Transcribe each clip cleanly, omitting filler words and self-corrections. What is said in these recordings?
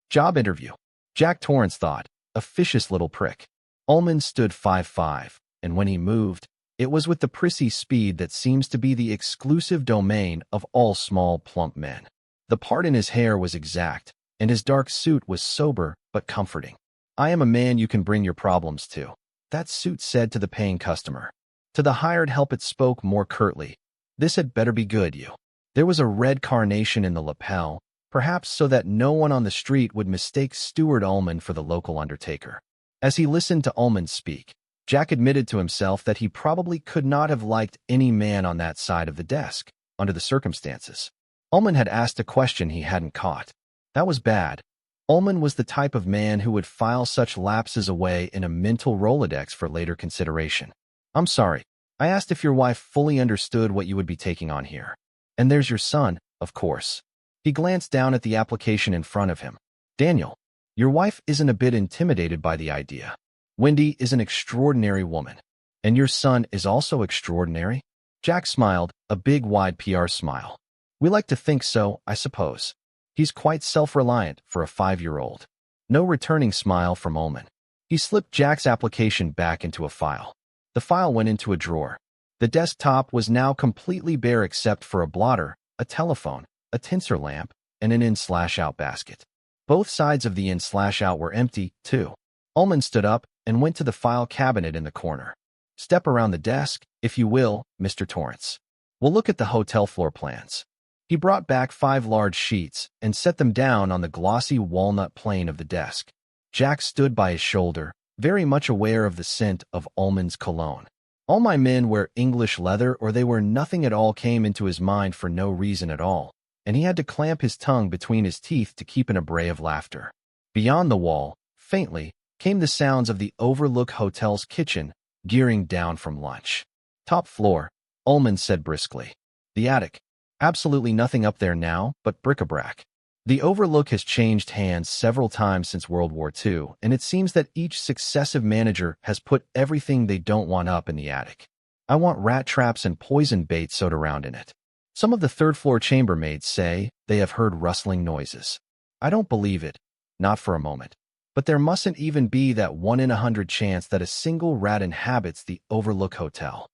Job interview. Jack Torrance thought. Officious little prick. Ullman stood 5'5", and when he moved, it was with the prissy speed that seems to be the exclusive domain of all small, plump men. The part in his hair was exact, and his dark suit was sober but comforting. "I am a man you can bring your problems to," that suit said to the paying customer. To the hired help it spoke more curtly. "This had better be good, you." There was a red carnation in the lapel, perhaps so that no one on the street would mistake Steward Ullman for the local undertaker. As he listened to Ullman speak, Jack admitted to himself that he probably could not have liked any man on that side of the desk, under the circumstances. Ullman had asked a question he hadn't caught. That was bad. Ullman was the type of man who would file such lapses away in a mental Rolodex for later consideration. "I'm sorry. I asked if your wife fully understood what you would be taking on here. And there's your son, of course." He glanced down at the application in front of him. "Daniel, your wife isn't a bit intimidated by the idea. Wendy is an extraordinary woman. And your son is also extraordinary?" Jack smiled, a big, wide PR smile. "We like to think so, I suppose. He's quite self-reliant for a 5-year-old. No returning smile from Ullman. He slipped Jack's application back into a file. The file went into a drawer. The desktop was now completely bare except for a blotter, a telephone, a tinsel lamp, and an in/out basket. Both sides of the in/out were empty, too. Ullman stood up and went to the file cabinet in the corner. "Step around the desk, if you will, Mr. Torrance. We'll look at the hotel floor plans." He brought back 5 large sheets and set them down on the glossy walnut plane of the desk. Jack stood by his shoulder, very much aware of the scent of Ullman's cologne. "All my men wear English leather or they wear nothing at all" came into his mind for no reason at all, and he had to clamp his tongue between his teeth to keep an bray of laughter. Beyond the wall, faintly, came the sounds of the Overlook Hotel's kitchen, gearing down from lunch. "Top floor," Ullman said briskly. "The attic. Absolutely nothing up there now but bric-a-brac. The Overlook has changed hands several times since World War II, and it seems that each successive manager has put everything they don't want up in the attic. I want rat traps and poison bait sewed around in it. Some of the third-floor chambermaids say they have heard rustling noises. I don't believe it, not for a moment. But there mustn't even be that 1 in 100 chance that a single rat inhabits the Overlook Hotel."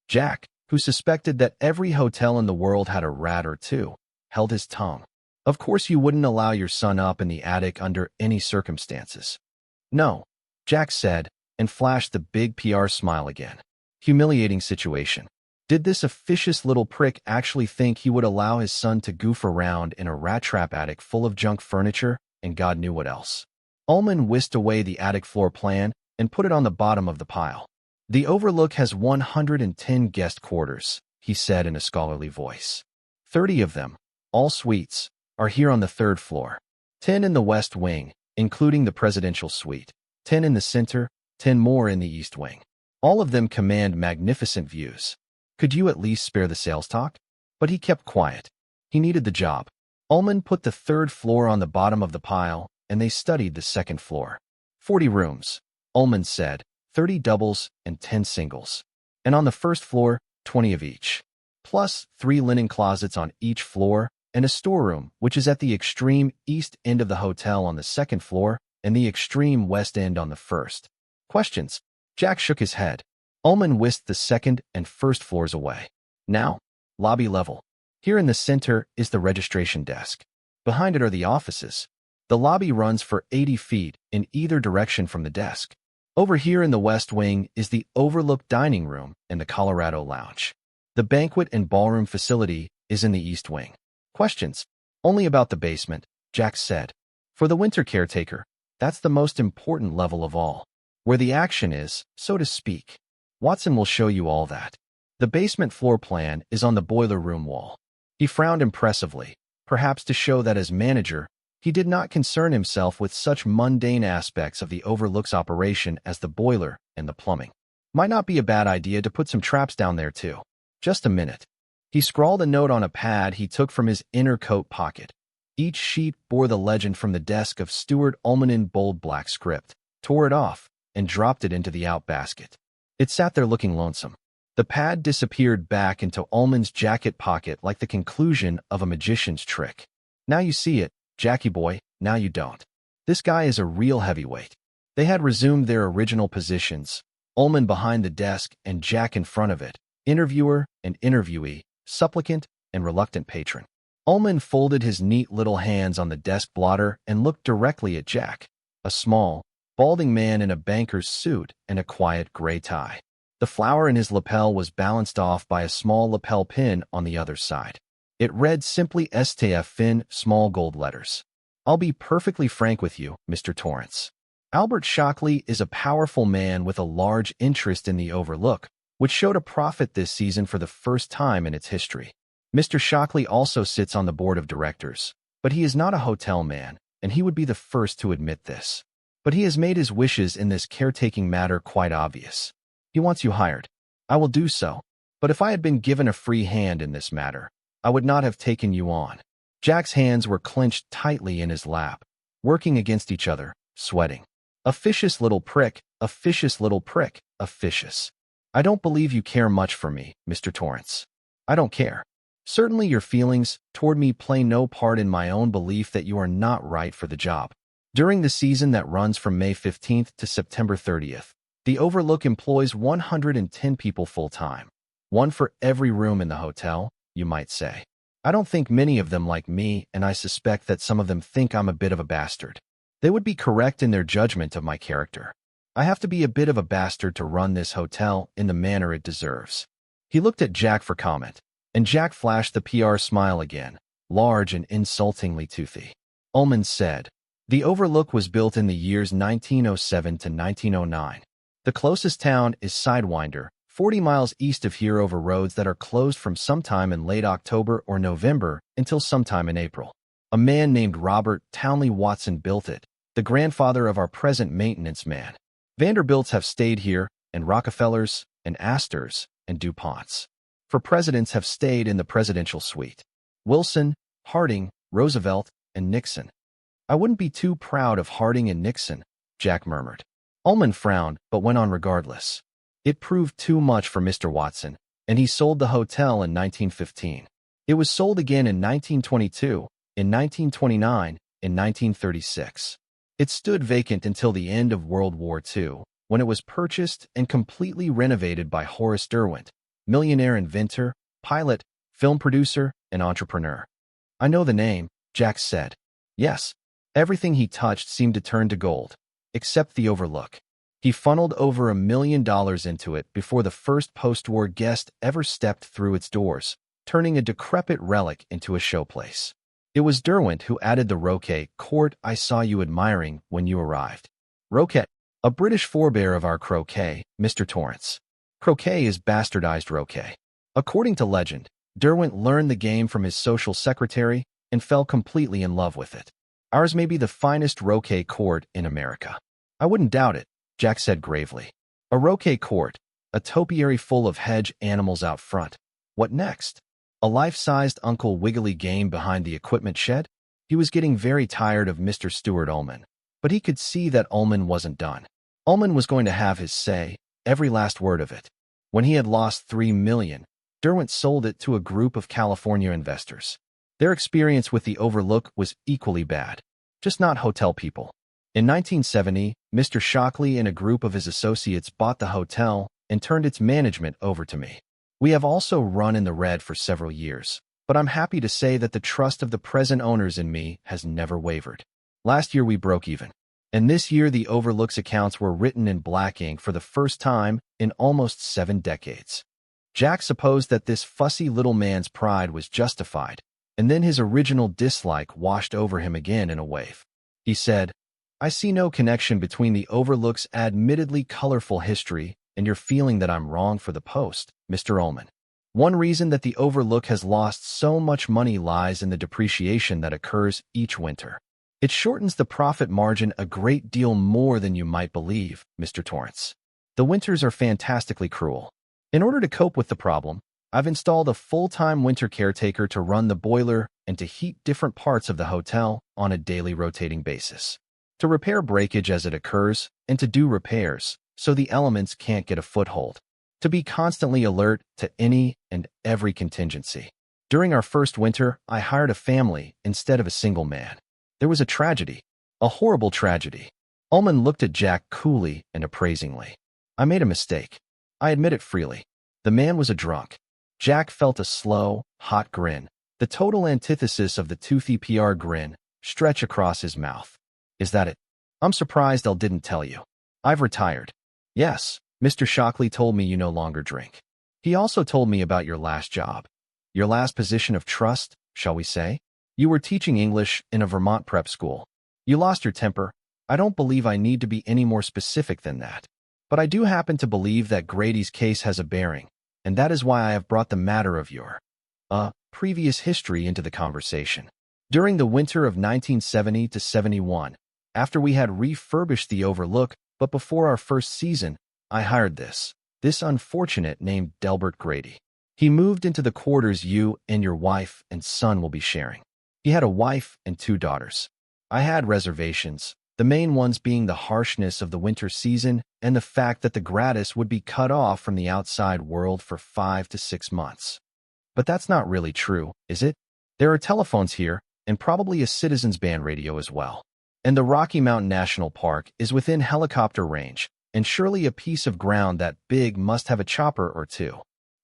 Jack, who suspected that every hotel in the world had a rat or two, held his tongue. "Of course you wouldn't allow your son up in the attic under any circumstances." "No," Jack said, and flashed the big PR smile again. Humiliating situation. Did this officious little prick actually think he would allow his son to goof around in a rat trap attic full of junk furniture and God knew what else? Ullman whisked away the attic floor plan and put it on the bottom of the pile. "The Overlook has 110 guest quarters," he said in a scholarly voice. 30 of them, all suites, are here on the 3rd floor. 10 in the west wing, including the presidential suite. 10 in the center, 10 more in the east wing. All of them command magnificent views. Could you at least spare the sales talk?" But he kept quiet. He needed the job. Ullman put the 3rd floor on the bottom of the pile, and they studied the 2nd floor. 40 rooms, Ullman said, 30 doubles and 10 singles. And on the 1st floor, 20 of each. Plus 3 linen closets on each floor, and a storeroom, which is at the extreme east end of the hotel on the 2nd floor and the extreme west end on the 1st. Questions? Jack shook his head. Ullman whisked the 2nd and 1st floors away. "Now, lobby level. Here in the center is the registration desk. Behind it are the offices. The lobby runs for 80 feet in either direction from the desk. Over here in the west wing is the Overlook dining room and the Colorado Lounge. The banquet and ballroom facility is in the east wing." Questions? "Only about the basement," Jack said. "For the winter caretaker, that's the most important level of all, where the action is, so to speak. Watson will show you all that. The basement floor plan is on the boiler room wall." He frowned impressively, perhaps to show that as manager, he did not concern himself with such mundane aspects of the Overlook's operation as the boiler and the plumbing. "Might not be a bad idea to put some traps down there too. Just a minute." He scrawled a note on a pad he took from his inner coat pocket. Each sheet bore the legend from the desk of Steward Ullman in bold black script, tore it off, and dropped it into the outbasket. It sat there looking lonesome. The pad disappeared back into Ullman's jacket pocket like the conclusion of a magician's trick. "Now you see it, Jackie boy, now you don't." This guy is a real heavyweight. They had resumed their original positions, Ullman behind the desk and Jack in front of it, interviewer and interviewee, supplicant and reluctant patron. Ullman folded his neat little hands on the desk blotter and looked directly at Jack, a small, balding man in a banker's suit and a quiet gray tie. The flower in his lapel was balanced off by a small lapel pin on the other side. It read simply STF in small gold letters. I'll be perfectly frank with you, Mr. Torrance. Albert Shockley is a powerful man with a large interest in the Overlook, which showed a profit this season for the first time in its history. Mr. Shockley also sits on the board of directors, but he is not a hotel man, and he would be the first to admit this. But he has made his wishes in this caretaking matter quite obvious. He wants you hired. I will do so, but if I had been given a free hand in this matter, I would not have taken you on. Jack's hands were clenched tightly in his lap, working against each other, sweating. Officious little prick, officious little prick, officious. I don't believe you care much for me, Mr. Torrance. I don't care. Certainly your feelings toward me play no part in my own belief that you are not right for the job. During the season that runs from May 15th to September 30th, the Overlook employs 110 people full-time. One for every room in the hotel, you might say. I don't think many of them like me, and I suspect that some of them think I'm a bit of a bastard. They would be correct in their judgment of my character. I have to be a bit of a bastard to run this hotel in the manner it deserves. He looked at Jack for comment, and Jack flashed the PR smile again, large and insultingly toothy. Ullman said, "The Overlook was built in the years 1907 to 1909. The closest town is Sidewinder, 40 miles east of here over roads that are closed from sometime in late October or November until sometime in April. A man named Robert Townley Watson built it, the grandfather of our present maintenance man. Vanderbilts have stayed here, and Rockefellers, and Astors, and DuPonts. For presidents have stayed in the presidential suite. Wilson, Harding, Roosevelt, and Nixon." "I wouldn't be too proud of Harding and Nixon," Jack murmured. Ullman frowned, but went on regardless. It proved too much for Mr. Watson, and he sold the hotel in 1915. It was sold again in 1922, in 1929, in 1936. It stood vacant until the end of World War II, when it was purchased and completely renovated by Horace Derwent, millionaire inventor, pilot, film producer, and entrepreneur. "I know the name," Jack said. Yes, everything he touched seemed to turn to gold, except the Overlook. He funneled over $1 million into it before the first post-war guest ever stepped through its doors, turning a decrepit relic into a showplace. It was Derwent who added the Roquet Court I saw you admiring when you arrived. Roquet, a British forebear of our croquet, Mr. Torrance. Croquet is bastardized Roquet. According to legend, Derwent learned the game from his social secretary and fell completely in love with it. Ours may be the finest Roquet Court in America. "I wouldn't doubt it," Jack said gravely. "A Roquet Court, a topiary full of hedge animals out front. What next? A life-sized Uncle Wiggily game behind the equipment shed?" He was getting very tired of Mr. Stuart Ullman, but he could see that Ullman wasn't done. Ullman was going to have his say, every last word of it. When he had lost $3 million, Derwent sold it to a group of California investors. Their experience with the Overlook was equally bad, just not hotel people. In 1970, Mr. Shockley and a group of his associates bought the hotel and turned its management over to me. We have also run in the red for several years, but I'm happy to say that the trust of the present owners in me has never wavered. Last year we broke even, and this year the Overlook's accounts were written in black ink for the first time in almost 7 decades. Jack supposed that this fussy little man's pride was justified, and then his original dislike washed over him again in a wave. He said, "I see no connection between the Overlook's admittedly colorful history and your feeling that I'm wrong for the post, Mr. Ullman. One reason that the Overlook has lost so much money lies in the depreciation that occurs each winter. It shortens the profit margin a great deal more than you might believe, Mr. Torrance. The winters are fantastically cruel. In order to cope with the problem, I've installed a full-time winter caretaker to run the boiler and to heat different parts of the hotel on a daily rotating basis, to repair breakage as it occurs, and to do repairs so the elements can't get a foothold, to be constantly alert to any and every contingency. During our first winter, I hired a family instead of a single man. There was a tragedy. A horrible tragedy. Ullman looked at Jack coolly and appraisingly. I made a mistake. I admit it freely. The man was a drunk. Jack felt a slow, hot grin, the total antithesis of the toothy PR grin, stretch across his mouth. Is that it? I'm surprised Elle didn't tell you. I've retired. Yes, Mr. Shockley told me you no longer drink. He also told me about your last job. Your last position of trust, shall we say? You were teaching English in a Vermont prep school. You lost your temper. I don't believe I need to be any more specific than that. But I do happen to believe that Grady's case has a bearing, and that is why I have brought the matter of your previous history into the conversation. During the winter of 1970 to 71, after we had refurbished the Overlook, but before our first season, I hired this unfortunate named Delbert Grady. He moved into the quarters you and your wife and son will be sharing. He had a wife and 2 daughters. I had reservations, the main ones being the harshness of the winter season and the fact that the gratis would be cut off from the outside world for 5 to 6 months. But that's not really true, is it? There are telephones here, and probably a citizens band radio as well. And the Rocky Mountain National Park is within helicopter range, and surely a piece of ground that big must have a chopper or 2.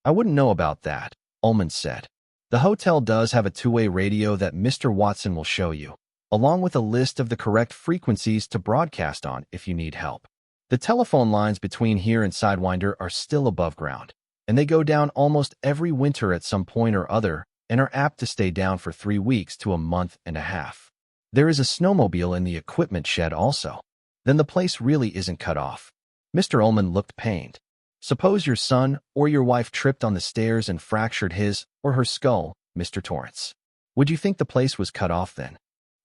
I wouldn't know about that, Ullman said. The hotel does have a 2-way radio that Mr. Watson will show you, along with a list of the correct frequencies to broadcast on if you need help. The telephone lines between here and Sidewinder are still above ground, and they go down almost every winter at some point or other and are apt to stay down for 3 weeks to a month and a half. There is a snowmobile in the equipment shed also. Then the place really isn't cut off. Mr. Ullman looked pained. Suppose your son or your wife tripped on the stairs and fractured his or her skull, Mr. Torrance. Would you think the place was cut off then?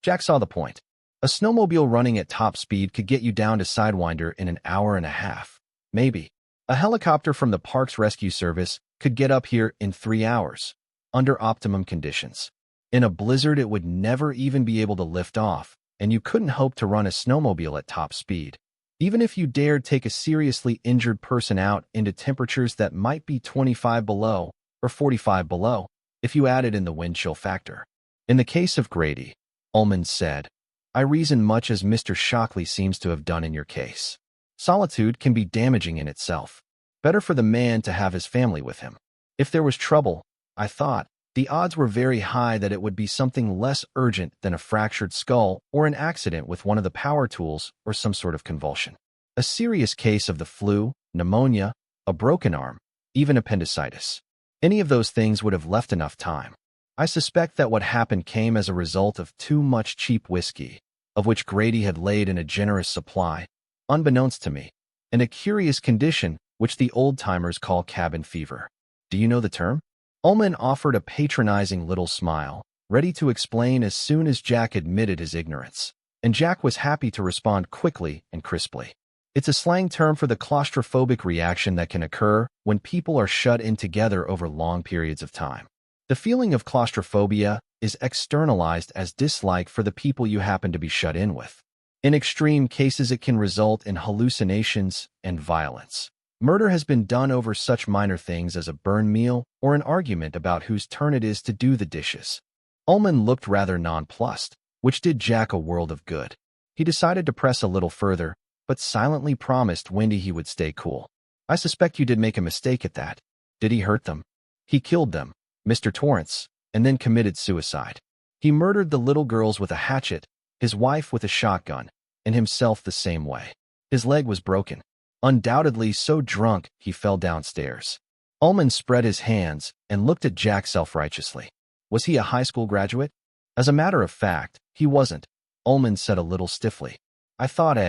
Jack saw the point. A snowmobile running at top speed could get you down to Sidewinder in an hour and a half. Maybe. A helicopter from the Parks Rescue Service could get up here in 3 hours, under optimum conditions. In a blizzard, it would never even be able to lift off, and you couldn't hope to run a snowmobile at top speed. Even if you dared take a seriously injured person out into temperatures that might be 25 below or 45 below, if you added in the wind chill factor. In the case of Grady, Ullman said, I reason much as Mr. Shockley seems to have done in your case. Solitude can be damaging in itself. Better for the man to have his family with him. If there was trouble, I thought, the odds were very high that it would be something less urgent than a fractured skull or an accident with one of the power tools or some sort of convulsion. A serious case of the flu, pneumonia, a broken arm, even appendicitis. Any of those things would have left enough time. I suspect that what happened came as a result of too much cheap whiskey, of which Grady had laid in a generous supply, unbeknownst to me, and a curious condition which the old-timers call cabin fever. Do you know the term? Ullman offered a patronizing little smile, ready to explain as soon as Jack admitted his ignorance, and Jack was happy to respond quickly and crisply. It's a slang term for the claustrophobic reaction that can occur when people are shut in together over long periods of time. The feeling of claustrophobia is externalized as dislike for the people you happen to be shut in with. In extreme cases, it can result in hallucinations and violence. Murder has been done over such minor things as a burn meal or an argument about whose turn it is to do the dishes. Ullman looked rather nonplussed, which did Jack a world of good. He decided to press a little further, but silently promised Wendy he would stay cool. I suspect you did make a mistake at that. Did he hurt them? He killed them, Mr. Torrance, and then committed suicide. He murdered the little girls with a hatchet, his wife with a shotgun, and himself the same way. His leg was broken. Undoubtedly so drunk he fell downstairs. Ullman spread his hands and looked at Jack self-righteously. Was he a high school graduate? As a matter of fact, he wasn't, Ullman said a little stiffly. I thought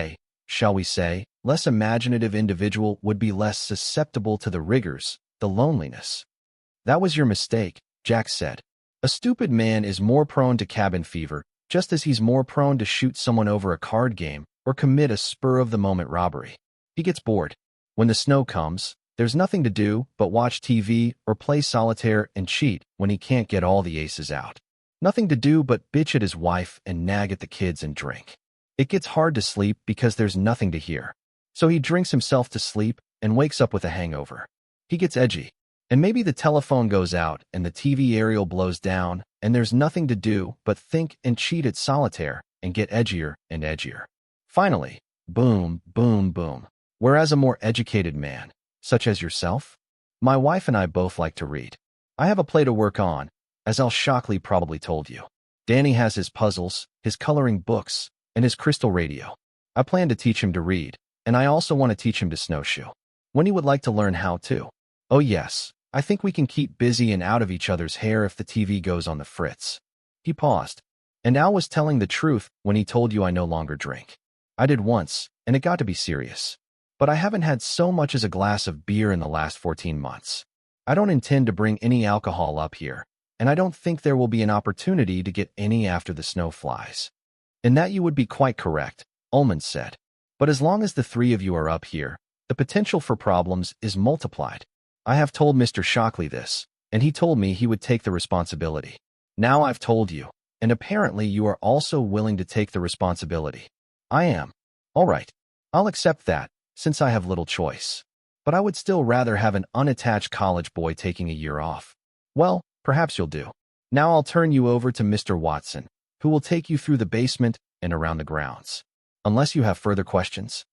shall we say, less imaginative individual would be less susceptible to the rigors, the loneliness. That was your mistake, Jack said. A stupid man is more prone to cabin fever, just as he's more prone to shoot someone over a card game or commit a spur-of-the-moment robbery. He gets bored. When the snow comes, there's nothing to do but watch TV or play solitaire and cheat when he can't get all the aces out. Nothing to do but bitch at his wife and nag at the kids and drink. It gets hard to sleep because there's nothing to hear. So he drinks himself to sleep and wakes up with a hangover. He gets edgy. And maybe the telephone goes out and the TV aerial blows down and there's nothing to do but think and cheat at solitaire and get edgier and edgier. Finally, boom, boom, boom. Whereas a more educated man, such as yourself, my wife and I both like to read. I have a play to work on, as Al Shockley probably told you. Danny has his puzzles, his coloring books, and his crystal radio. I plan to teach him to read, and I also want to teach him to snowshoe. When he would like to learn how to. Oh yes, I think we can keep busy and out of each other's hair if the TV goes on the fritz. He paused. And Al was telling the truth when he told you I no longer drink. I did once, and it got to be serious. But I haven't had so much as a glass of beer in the last 14 months. I don't intend to bring any alcohol up here, and I don't think there will be an opportunity to get any after the snow flies. In that you would be quite correct, Ullman said. But as long as the three of you are up here, the potential for problems is multiplied. I have told Mr. Shockley this, and he told me he would take the responsibility. Now I've told you, and apparently you are also willing to take the responsibility. I am. All right, I'll accept that, since I have little choice. But I would still rather have an unattached college boy taking a year off. Well, perhaps you'll do. Now I'll turn you over to Mr. Watson, who will take you through the basement and around the grounds. Unless you have further questions?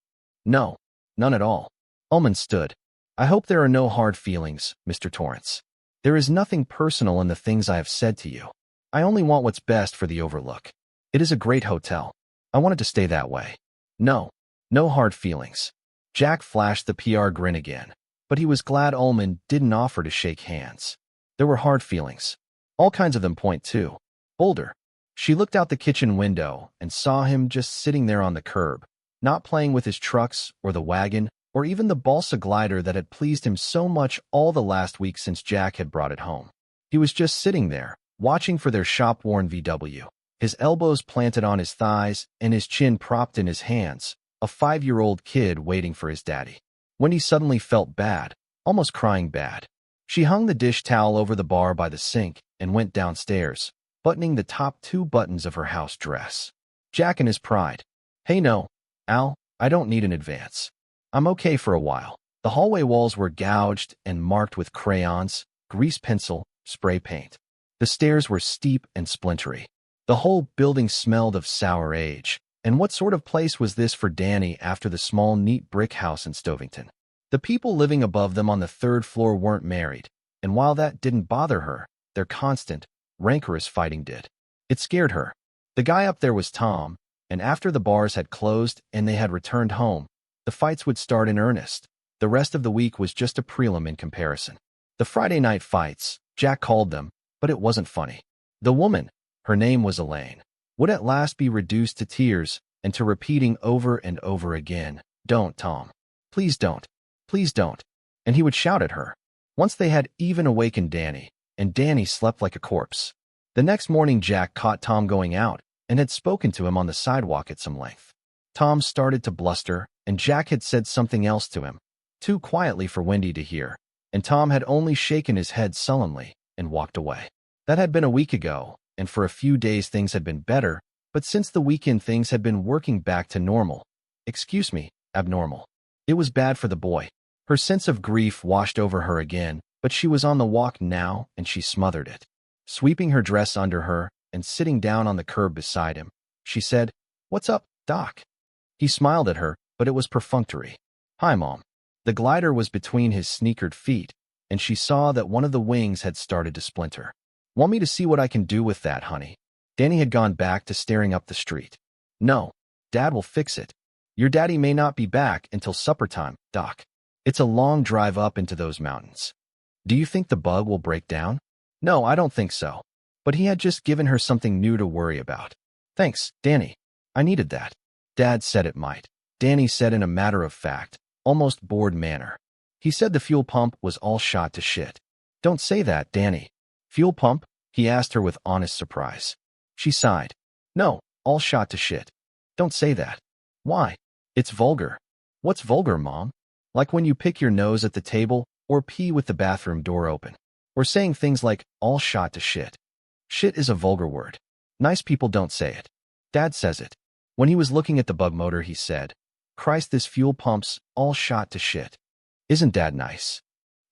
No, none at all. Ullman stood. I hope there are no hard feelings, Mr. Torrance. There is nothing personal in the things I have said to you. I only want what's best for the Overlook. It is a great hotel. I want it to stay that way. No hard feelings. Jack flashed the PR grin again, but he was glad Ullman didn't offer to shake hands. There were hard feelings. All kinds of them. Point two. Boulder. She looked out the kitchen window and saw him just sitting there on the curb, not playing with his trucks or the wagon or even the balsa glider that had pleased him so much all the last week since Jack had brought it home. He was just sitting there, watching for their shop-worn VW, his elbows planted on his thighs and his chin propped in his hands, a 5-year-old kid waiting for his daddy. When he suddenly felt bad, almost crying bad. She hung the dish towel over the bar by the sink and went downstairs, buttoning the top 2 buttons of her house dress. Jack in his pride. Hey no, Al, I don't need an advance. I'm okay for a while. The hallway walls were gouged and marked with crayons, grease pencil, spray paint. The stairs were steep and splintery. The whole building smelled of sour age. And what sort of place was this for Danny after the small, neat brick house in Stovington? The people living above them on the 3rd floor weren't married, and while that didn't bother her, their constant, rancorous fighting did. It scared her. The guy up there was Tom, and after the bars had closed and they had returned home, the fights would start in earnest. The rest of the week was just a prelim in comparison. The Friday night fights, Jack called them, but it wasn't funny. The woman, her name was Elaine, would at last be reduced to tears and to repeating over and over again, "Don't, Tom. Please don't. Please don't." And he would shout at her. Once they had even awakened Danny, and Danny slept like a corpse. The next morning Jack caught Tom going out and had spoken to him on the sidewalk at some length. Tom started to bluster, and Jack had said something else to him, too quietly for Wendy to hear, and Tom had only shaken his head sullenly and walked away. That had been a week ago, and for a few days things had been better, but since the weekend things had been working back to normal. Excuse me, abnormal. It was bad for the boy. Her sense of grief washed over her again, but she was on the walk now and she smothered it. Sweeping her dress under her and sitting down on the curb beside him, she said, "What's up, Doc?" He smiled at her, but it was perfunctory. "Hi, Mom." The glider was between his sneakered feet, and she saw that one of the wings had started to splinter. "Want me to see what I can do with that, honey?" Danny had gone back to staring up the street. "No, Dad will fix it. Your daddy may not be back until supper time, Doc. It's a long drive up into those mountains. Do you think the bug will break down?" "No, I don't think so." But he had just given her something new to worry about. "Thanks, Danny. I needed that." Dad said it might. Danny said in a matter-of-fact, almost bored manner. He said the fuel pump was all shot to shit. "Don't say that, Danny." "Fuel pump?" he asked her with honest surprise. She sighed. "No, all shot to shit." "Don't say that." "Why? It's vulgar." "What's vulgar, Mom?" "Like when you pick your nose at the table or pee with the bathroom door open. Or saying things like, all shot to shit. Shit is a vulgar word. Nice people don't say it. Dad says it. When he was looking at the bug motor, he said, "Christ, this fuel pump's all shot to shit." Isn't Dad nice?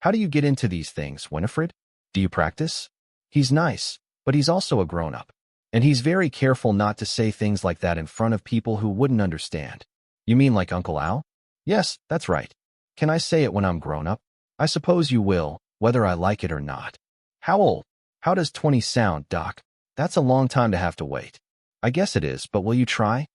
How do you get into these things, Winifred? Do you practice? He's nice, but he's also a grown-up. And he's very careful not to say things like that in front of people who wouldn't understand. You mean like Uncle Al? Yes, that's right. Can I say it when I'm grown up? I suppose you will, whether I like it or not. How old? How does 20 sound, Doc? That's a long time to have to wait. I guess it is, but will you try?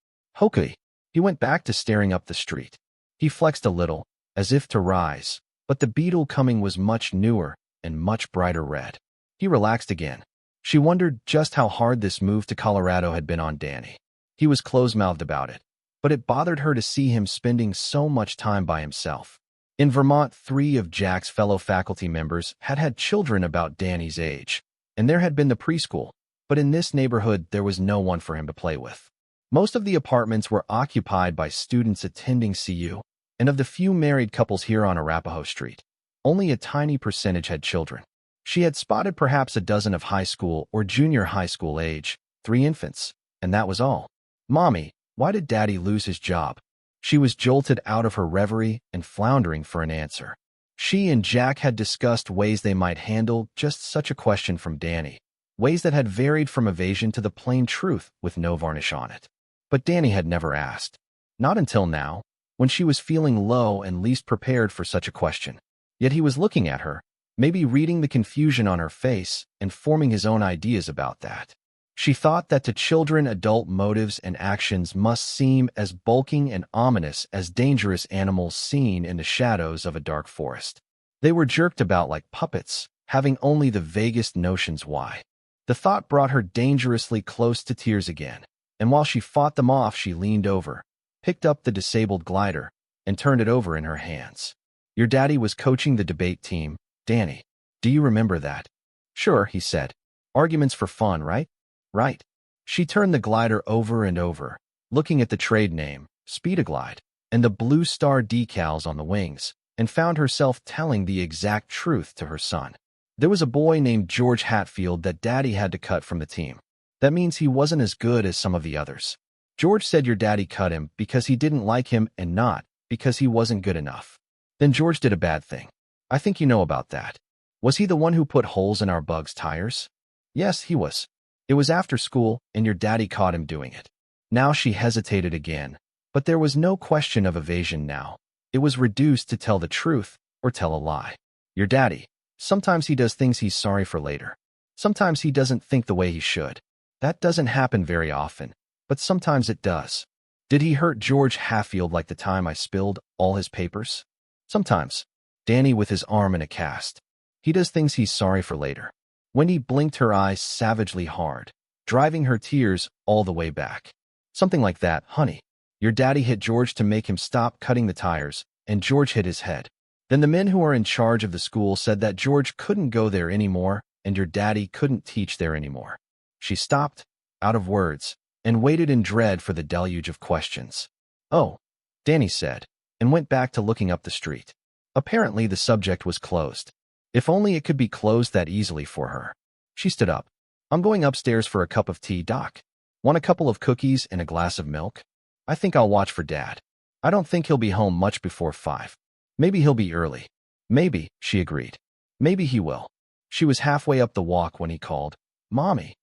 Okay. He went back to staring up the street. He flexed a little, as if to rise, but the beetle coming was much newer and much brighter red. He relaxed again. She wondered just how hard this move to Colorado had been on Danny. He was close-mouthed about it, but it bothered her to see him spending so much time by himself. In Vermont, 3 of Jack's fellow faculty members had had children about Danny's age, and there had been the preschool, but in this neighborhood there was no one for him to play with. Most of the apartments were occupied by students attending CU, and of the few married couples here on Arapahoe Street, only a tiny percentage had children. She had spotted perhaps a dozen of high school or junior high school age, 3 infants, and that was all. Mommy, why did Daddy lose his job? She was jolted out of her reverie and floundering for an answer. She and Jack had discussed ways they might handle just such a question from Danny, ways that had varied from evasion to the plain truth with no varnish on it. But Danny had never asked. Not until now, when she was feeling low and least prepared for such a question. Yet he was looking at her, maybe reading the confusion on her face and forming his own ideas about that. She thought that to children adult motives and actions must seem as bulking and ominous as dangerous animals seen in the shadows of a dark forest. They were jerked about like puppets, having only the vaguest notions why. The thought brought her dangerously close to tears again, and while she fought them off, she leaned over, picked up the disabled glider, and turned it over in her hands. Your daddy was coaching the debate team, Danny. Do you remember that? Sure, he said. Arguments for fun, right? Right. She turned the glider over and over, looking at the trade name, Speedaglide, and the blue star decals on the wings, and found herself telling the exact truth to her son. There was a boy named George Hatfield that Daddy had to cut from the team. That means he wasn't as good as some of the others. George said your daddy cut him because he didn't like him and not because he wasn't good enough. Then George did a bad thing. I think you know about that. Was he the one who put holes in our bug's tires? Yes, he was. It was after school, and your daddy caught him doing it. Now she hesitated again, but there was no question of evasion now. It was reduced to tell the truth or tell a lie. Your daddy, sometimes he does things he's sorry for later. Sometimes he doesn't think the way he should. That doesn't happen very often, but sometimes it does. Did he hurt George Hatfield like the time I spilled all his papers? Sometimes. Danny with his arm in a cast. He does things he's sorry for later. Wendy blinked her eyes savagely hard, driving her tears all the way back. Something like that, honey. Your daddy hit George to make him stop cutting the tires, and George hit his head. Then the men who are in charge of the school said that George couldn't go there anymore, and your daddy couldn't teach there anymore. She stopped, out of words, and waited in dread for the deluge of questions. Oh, Danny said, and went back to looking up the street. Apparently the subject was closed. If only it could be closed that easily for her. She stood up. I'm going upstairs for a cup of tea, Doc. Want a couple of cookies and a glass of milk? I think I'll watch for Dad. I don't think he'll be home much before 5. Maybe he'll be early. Maybe, she agreed. Maybe he will. She was halfway up the walk when he called, Mommy.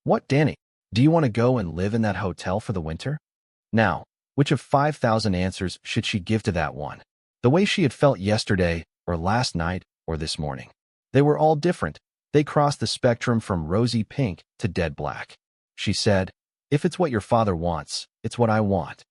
What, Danny? Do you want to go and live in that hotel for the winter? Now, which of 5,000 answers should she give to that one? The way she had felt yesterday, or last night, or this morning. They were all different. They crossed the spectrum from rosy pink to dead black. She said, If it's what your father wants, it's what I want.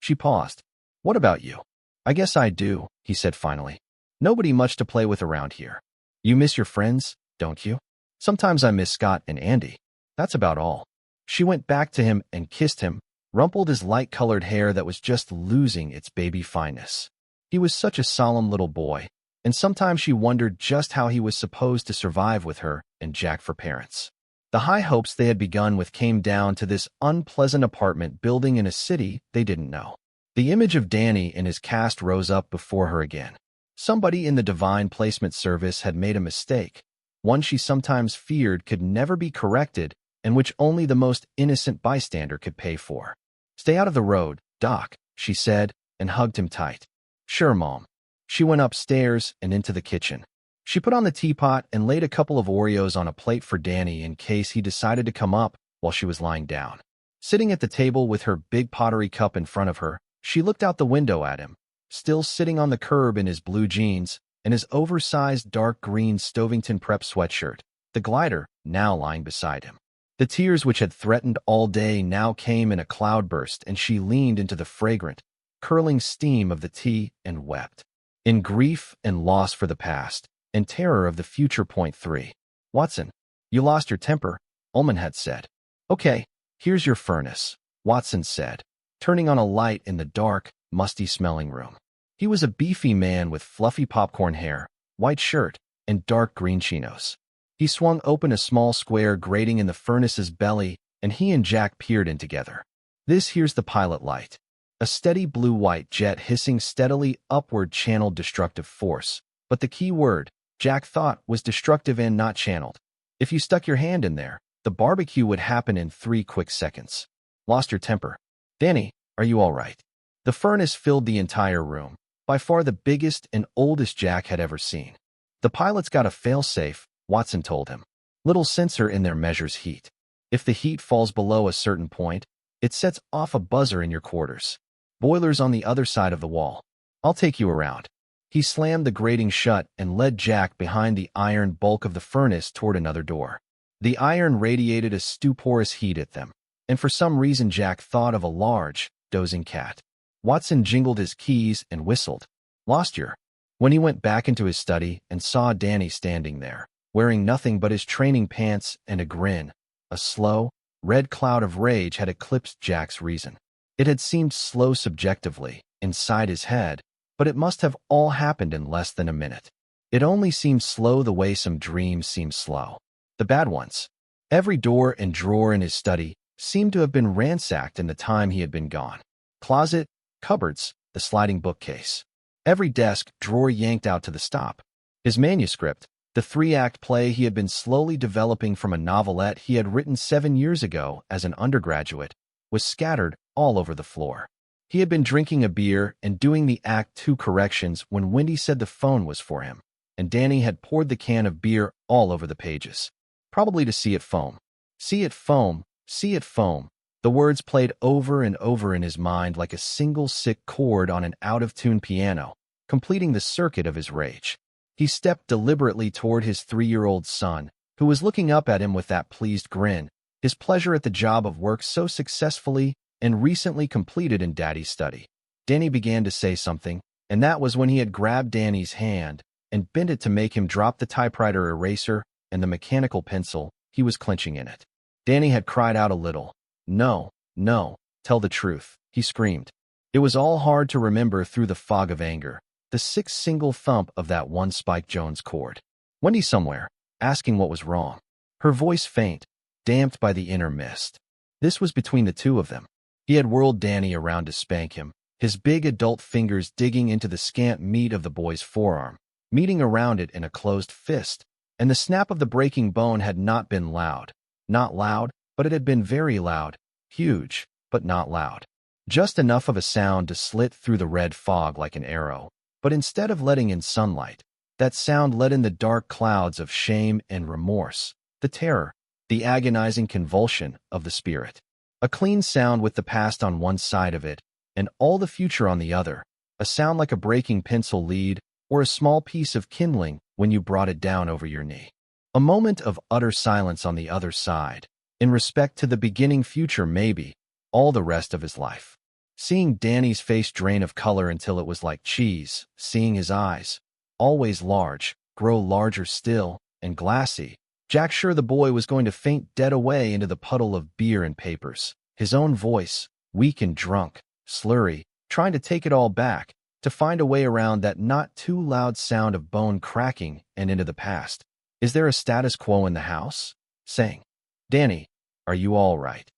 She paused. What about you? I guess I do, he said finally. Nobody much to play with around here. You miss your friends, don't you? Sometimes I miss Scott and Andy. That's about all. She went back to him and kissed him, rumpled his light-colored hair that was just losing its baby fineness. He was such a solemn little boy, and sometimes she wondered just how he was supposed to survive with her and Jack for parents. The high hopes they had begun with came down to this unpleasant apartment building in a city they didn't know. The image of Danny and his cast rose up before her again. Somebody in the Divine Placement Service had made a mistake, one she sometimes feared could never be corrected and which only the most innocent bystander could pay for. Stay out of the road, Doc, she said, and hugged him tight. Sure, Mom. She went upstairs and into the kitchen. She put on the teapot and laid a couple of Oreos on a plate for Danny in case he decided to come up while she was lying down. Sitting at the table with her big pottery cup in front of her, she looked out the window at him, still sitting on the curb in his blue jeans and his oversized dark green Stovington prep sweatshirt, the glider now lying beside him. The tears which had threatened all day now came in a cloudburst, and she leaned into the fragrant, curling steam of the tea and wept. In grief and loss for the past, and terror of the future. 3. Watson, you lost your temper, Ullman had said. Okay, here's your furnace, Watson said, turning on a light in the dark, musty-smelling room. He was a beefy man with fluffy popcorn hair, white shirt, and dark green chinos. He swung open a small square grating in the furnace's belly, and he and Jack peered in together. Here's the pilot light. A steady blue-white jet hissing steadily upward channeled destructive force. But the key word, Jack thought, was destructive and not channeled. If you stuck your hand in there, the barbecue would happen in 3 quick seconds. Lost your temper. Danny, are you all right? The furnace filled the entire room, by far the biggest and oldest Jack had ever seen. The pilot's got a fail-safe, Watson told him. Little sensor in there measures heat. If the heat falls below a certain point, it sets off a buzzer in your quarters. Boiler's on the other side of the wall. I'll take you around. He slammed the grating shut and led Jack behind the iron bulk of the furnace toward another door. The iron radiated a stuporous heat at them, and for some reason Jack thought of a large, dozing cat. Watson jingled his keys and whistled. Lost your. When he went back into his study and saw Danny standing there, wearing nothing but his training pants and a grin, a slow, red cloud of rage had eclipsed Jack's reason. It had seemed slow subjectively, inside his head, but it must have all happened in less than a minute. It only seemed slow the way some dreams seem slow. The bad ones. Every door and drawer in his study seemed to have been ransacked in the time he had been gone. Closet, cupboards, the sliding bookcase. Every desk drawer yanked out to the stop. His manuscript, the 3-act play he had been slowly developing from a novelette he had written 7 years ago as an undergraduate, was scattered all over the floor. He had been drinking a beer and doing the Act 2 corrections when Wendy said the phone was for him, and Danny had poured the can of beer all over the pages, probably to see it foam. See it foam, see it foam. The words played over and over in his mind like a single sick chord on an out-of-tune piano, completing the circuit of his rage. He stepped deliberately toward his 3-year-old son, who was looking up at him with that pleased grin, his pleasure at the job of work so successfully and recently completed in Daddy's study. Danny began to say something, and that was when he had grabbed Danny's hand and bent it to make him drop the typewriter eraser and the mechanical pencil he was clenching in it. Danny had cried out a little. No, no, tell the truth, he screamed. It was all hard to remember through the fog of anger, the 6 single thump of that one Spike Jones chord. Wendy somewhere, asking what was wrong. Her voice faint, damped by the inner mist. This was between the two of them. He had whirled Danny around to spank him, his big adult fingers digging into the scant meat of the boy's forearm, meeting around it in a closed fist, and the snap of the breaking bone had not been loud. Not loud, but it had been very loud, huge, but not loud. Just enough of a sound to slit through the red fog like an arrow, but instead of letting in sunlight, that sound let in the dark clouds of shame and remorse, the terror, the agonizing convulsion of the spirit. A clean sound with the past on one side of it, and all the future on the other, a sound like a breaking pencil lead or a small piece of kindling when you brought it down over your knee. A moment of utter silence on the other side, in respect to the beginning future maybe, all the rest of his life. Seeing Danny's face drain of color until it was like cheese, seeing his eyes, always large, grow larger still, and glassy, Jack sure the boy was going to faint dead away into the puddle of beer and papers. His own voice, weak and drunk, slurry, trying to take it all back, to find a way around that not too loud sound of bone cracking and into the past. Is there a status quo in the house? Saying, Danny, are you all right?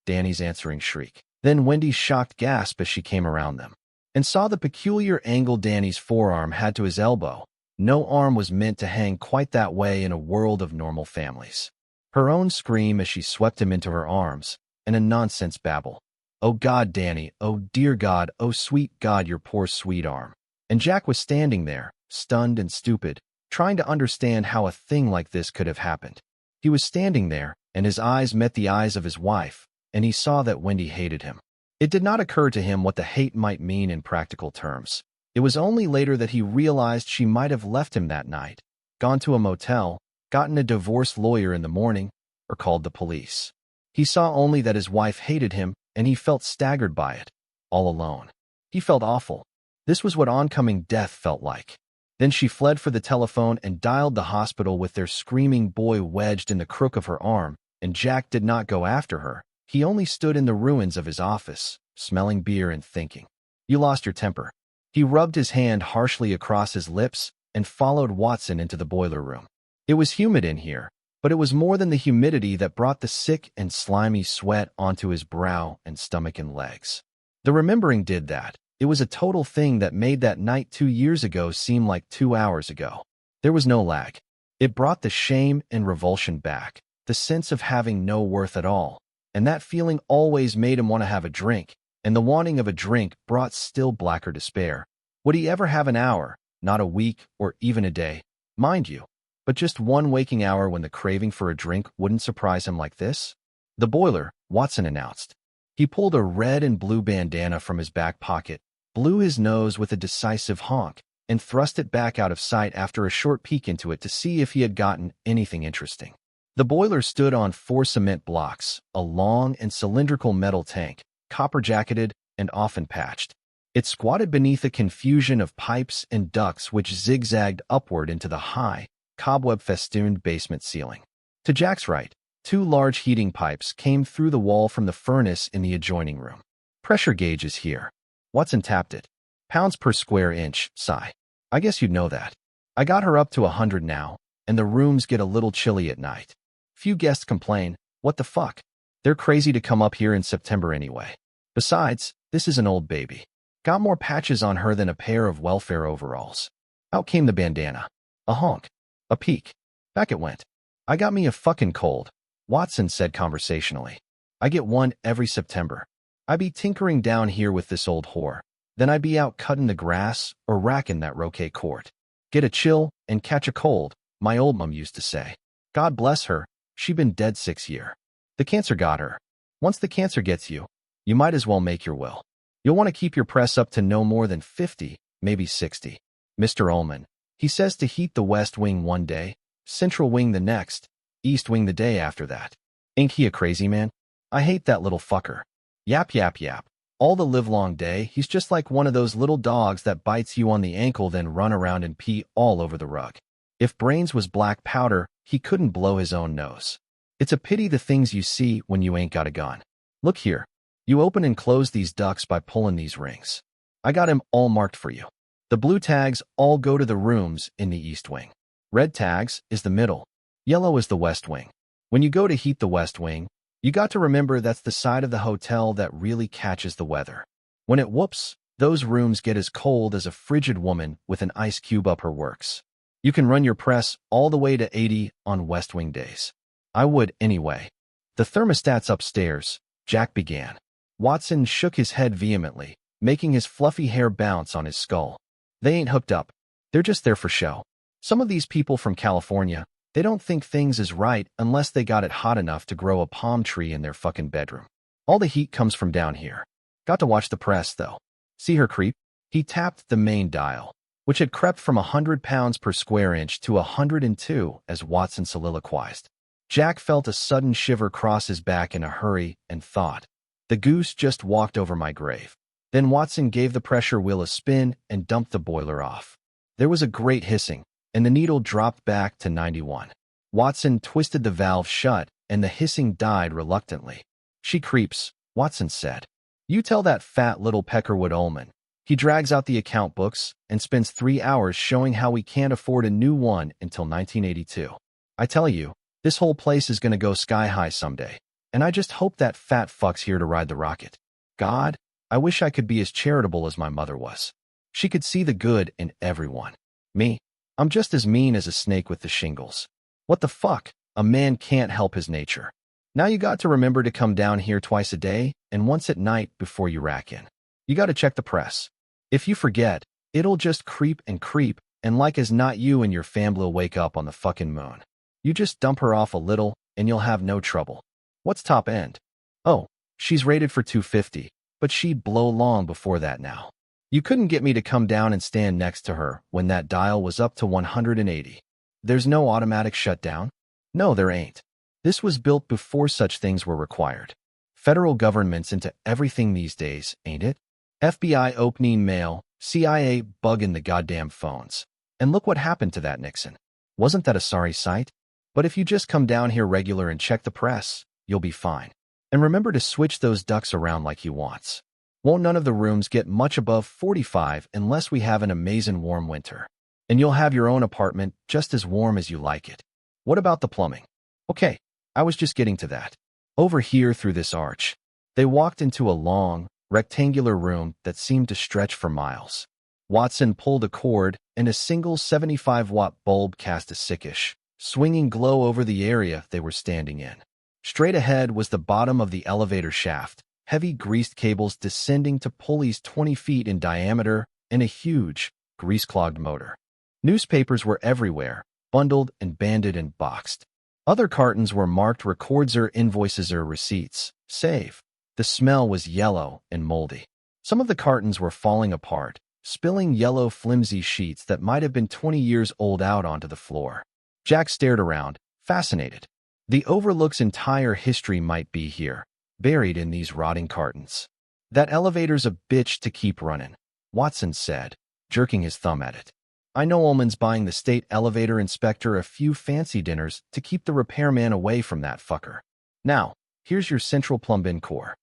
Danny's answering shriek. Then Wendy's shocked gasp as she came around them, and saw the peculiar angle Danny's forearm had to his elbow. No arm was meant to hang quite that way in a world of normal families. Her own scream as she swept him into her arms, and a nonsense babble. Oh God, Danny, oh dear God, oh sweet God, your poor sweet arm. And Jack was standing there, stunned and stupid, trying to understand how a thing like this could have happened. He was standing there, and his eyes met the eyes of his wife, and he saw that Wendy hated him. It did not occur to him what the hate might mean in practical terms. It was only later that he realized she might have left him that night, gone to a motel, gotten a divorce lawyer in the morning, or called the police. He saw only that his wife hated him, and he felt staggered by it, all alone. He felt awful. This was what oncoming death felt like. Then she fled for the telephone and dialed the hospital with their screaming boy wedged in the crook of her arm, and Jack did not go after her. He only stood in the ruins of his office, smelling beer and thinking. You lost your temper. He rubbed his hand harshly across his lips and followed Watson into the boiler room. It was humid in here, but it was more than the humidity that brought the sick and slimy sweat onto his brow and stomach and legs. The remembering did that. It was a total thing that made that night 2 years ago seem like 2 hours ago. There was no lag. It brought the shame and revulsion back, the sense of having no worth at all, and that feeling always made him want to have a drink, and the wanting of a drink brought still blacker despair. Would he ever have an hour, not a week or even a day, mind you, but just one waking hour when the craving for a drink wouldn't surprise him like this? The boiler, Watson announced. He pulled a red and blue bandana from his back pocket, blew his nose with a decisive honk, and thrust it back out of sight after a short peek into it to see if he had gotten anything interesting. The boiler stood on 4 cement blocks, a long and cylindrical metal tank, copper-jacketed and often patched. It squatted beneath a confusion of pipes and ducts which zigzagged upward into the high, cobweb-festooned basement ceiling. To Jack's right, 2 large heating pipes came through the wall from the furnace in the adjoining room. Pressure gauge is here. Watson tapped it. Pounds per square inch, sigh. I guess you'd know that. I got her up to 100 now, and the rooms get a little chilly at night. Few guests complain. What the fuck? They're crazy to come up here in September anyway. Besides, this is an old baby. Got more patches on her than a pair of welfare overalls. Out came the bandana. A honk. A peek. Back it went. I got me a fucking cold, Watson said conversationally. I get one every September. I be tinkering down here with this old whore. Then I be out cutting the grass or racking that roquet court. Get a chill and catch a cold, my old mum used to say. God bless her, she been dead 6 year. The cancer got her. Once the cancer gets you, you might as well make your will. You'll want to keep your press up to no more than 50, maybe 60. Mr. Ullman, he says to heat the west wing one day, central wing the next, east wing the day after that. Ain't he a crazy man? I hate that little fucker. Yap yap yap. All the livelong day, he's just like one of those little dogs that bites you on the ankle then run around and pee all over the rug. If brains was black powder, he couldn't blow his own nose. It's a pity the things you see when you ain't got a gun. Look here. You open and close these ducts by pulling these rings. I got him all marked for you. The blue tags all go to the rooms in the east wing. Red tags is the middle. Yellow is the west wing. When you go to heat the west wing, you got to remember that's the side of the hotel that really catches the weather. When it whoops, those rooms get as cold as a frigid woman with an ice cube up her works. You can run your press all the way to 80 on west wing days. I would anyway. The thermostat's upstairs, Jack began. Watson shook his head vehemently, making his fluffy hair bounce on his skull. They ain't hooked up. They're just there for show. Some of these people from California, they don't think things is right unless they got it hot enough to grow a palm tree in their fucking bedroom. All the heat comes from down here. Got to watch the press, though. See her creep? He tapped the main dial, which had crept from 100 pounds per square inch to 102 as Watson soliloquized. Jack felt a sudden shiver cross his back in a hurry and thought, the goose just walked over my grave. Then Watson gave the pressure wheel a spin and dumped the boiler off. There was a great hissing, and the needle dropped back to 91. Watson twisted the valve shut, and the hissing died reluctantly. She creeps, Watson said. You tell that fat little Peckerwood Ullman. He drags out the account books and spends 3 hours showing how we can't afford a new one until 1982. I tell you, this whole place is going to go sky high someday, and I just hope that fat fuck's here to ride the rocket. God, I wish I could be as charitable as my mother was. She could see the good in everyone. Me? I'm just as mean as a snake with the shingles. What the fuck? A man can't help his nature. Now you got to remember to come down here twice a day and once at night before you rack in. You got to check the press. If you forget, it'll just creep, and like as not you and your family'll wake up on the fucking moon. You just dump her off a little, and you'll have no trouble. What's top end? Oh, she's rated for 250, but she'd blow long before that now. You couldn't get me to come down and stand next to her when that dial was up to 180. There's no automatic shutdown? No, there ain't. This was built before such things were required. Federal government's into everything these days, ain't it? FBI opening mail, CIA bugging the goddamn phones. And look what happened to that Nixon. Wasn't that a sorry sight? But if you just come down here regular and check the press, you'll be fine. And remember to switch those ducks around like you wants. Won't none of the rooms get much above 45 unless we have an amazing warm winter. And you'll have your own apartment just as warm as you like it. What about the plumbing? Okay, I was just getting to that. Over here through this arch. They walked into a long, rectangular room that seemed to stretch for miles. Watson pulled a cord, and a single 75-watt bulb cast a sickish, swinging glow over the area they were standing in. Straight ahead was the bottom of the elevator shaft, heavy greased cables descending to pulleys 20 feet in diameter and a huge, grease-clogged motor. Newspapers were everywhere, bundled and banded and boxed. Other cartons were marked records or invoices or receipts. Save. The smell was yellow and moldy. Some of the cartons were falling apart, spilling yellow flimsy sheets that might have been 20 years old out onto the floor. Jack stared around, fascinated. The Overlook's entire history might be here, buried in these rotting cartons. That elevator's a bitch to keep running, Watson said, jerking his thumb at it. I know Ullman's buying the state elevator inspector a few fancy dinners to keep the repairman away from that fucker. Now, here's your central plumbing core.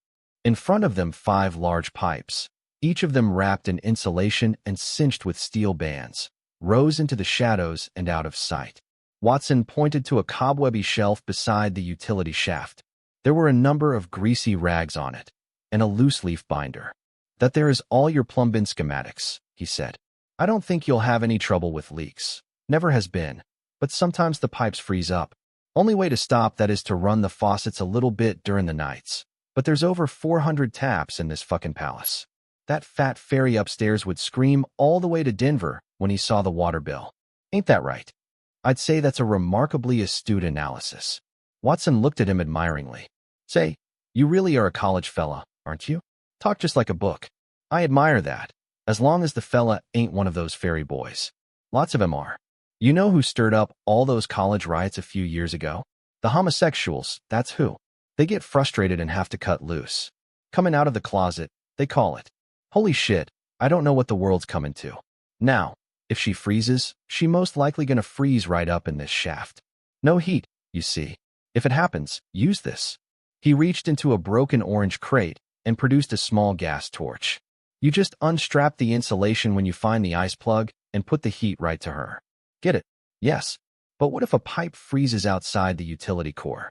In front of them 5 large pipes, each of them wrapped in insulation and cinched with steel bands, rose into the shadows and out of sight. Watson pointed to a cobwebby shelf beside the utility shaft. There were a number of greasy rags on it, and a loose-leaf binder. That there is all your plumbing schematics, he said. I don't think you'll have any trouble with leaks. Never has been. But sometimes the pipes freeze up. Only way to stop that is to run the faucets a little bit during the nights. But there's over 400 taps in this fucking palace. That fat fairy upstairs would scream all the way to Denver when he saw the water bill. Ain't that right? I'd say that's a remarkably astute analysis. Watson looked at him admiringly. Say, you really are a college fella, aren't you? Talk just like a book. I admire that. As long as the fella ain't one of those fairy boys. Lots of 'em are. You know who stirred up all those college riots a few years ago? The homosexuals, that's who. They get frustrated and have to cut loose. Coming out of the closet, they call it. Holy shit, I don't know what the world's coming to. Now, if she freezes, she most likely gonna freeze right up in this shaft. No heat, you see. If it happens, use this. He reached into a broken orange crate and produced a small gas torch. You just unstrap the insulation when you find the ice plug and put the heat right to her. Get it? Yes. But what if a pipe freezes outside the utility core?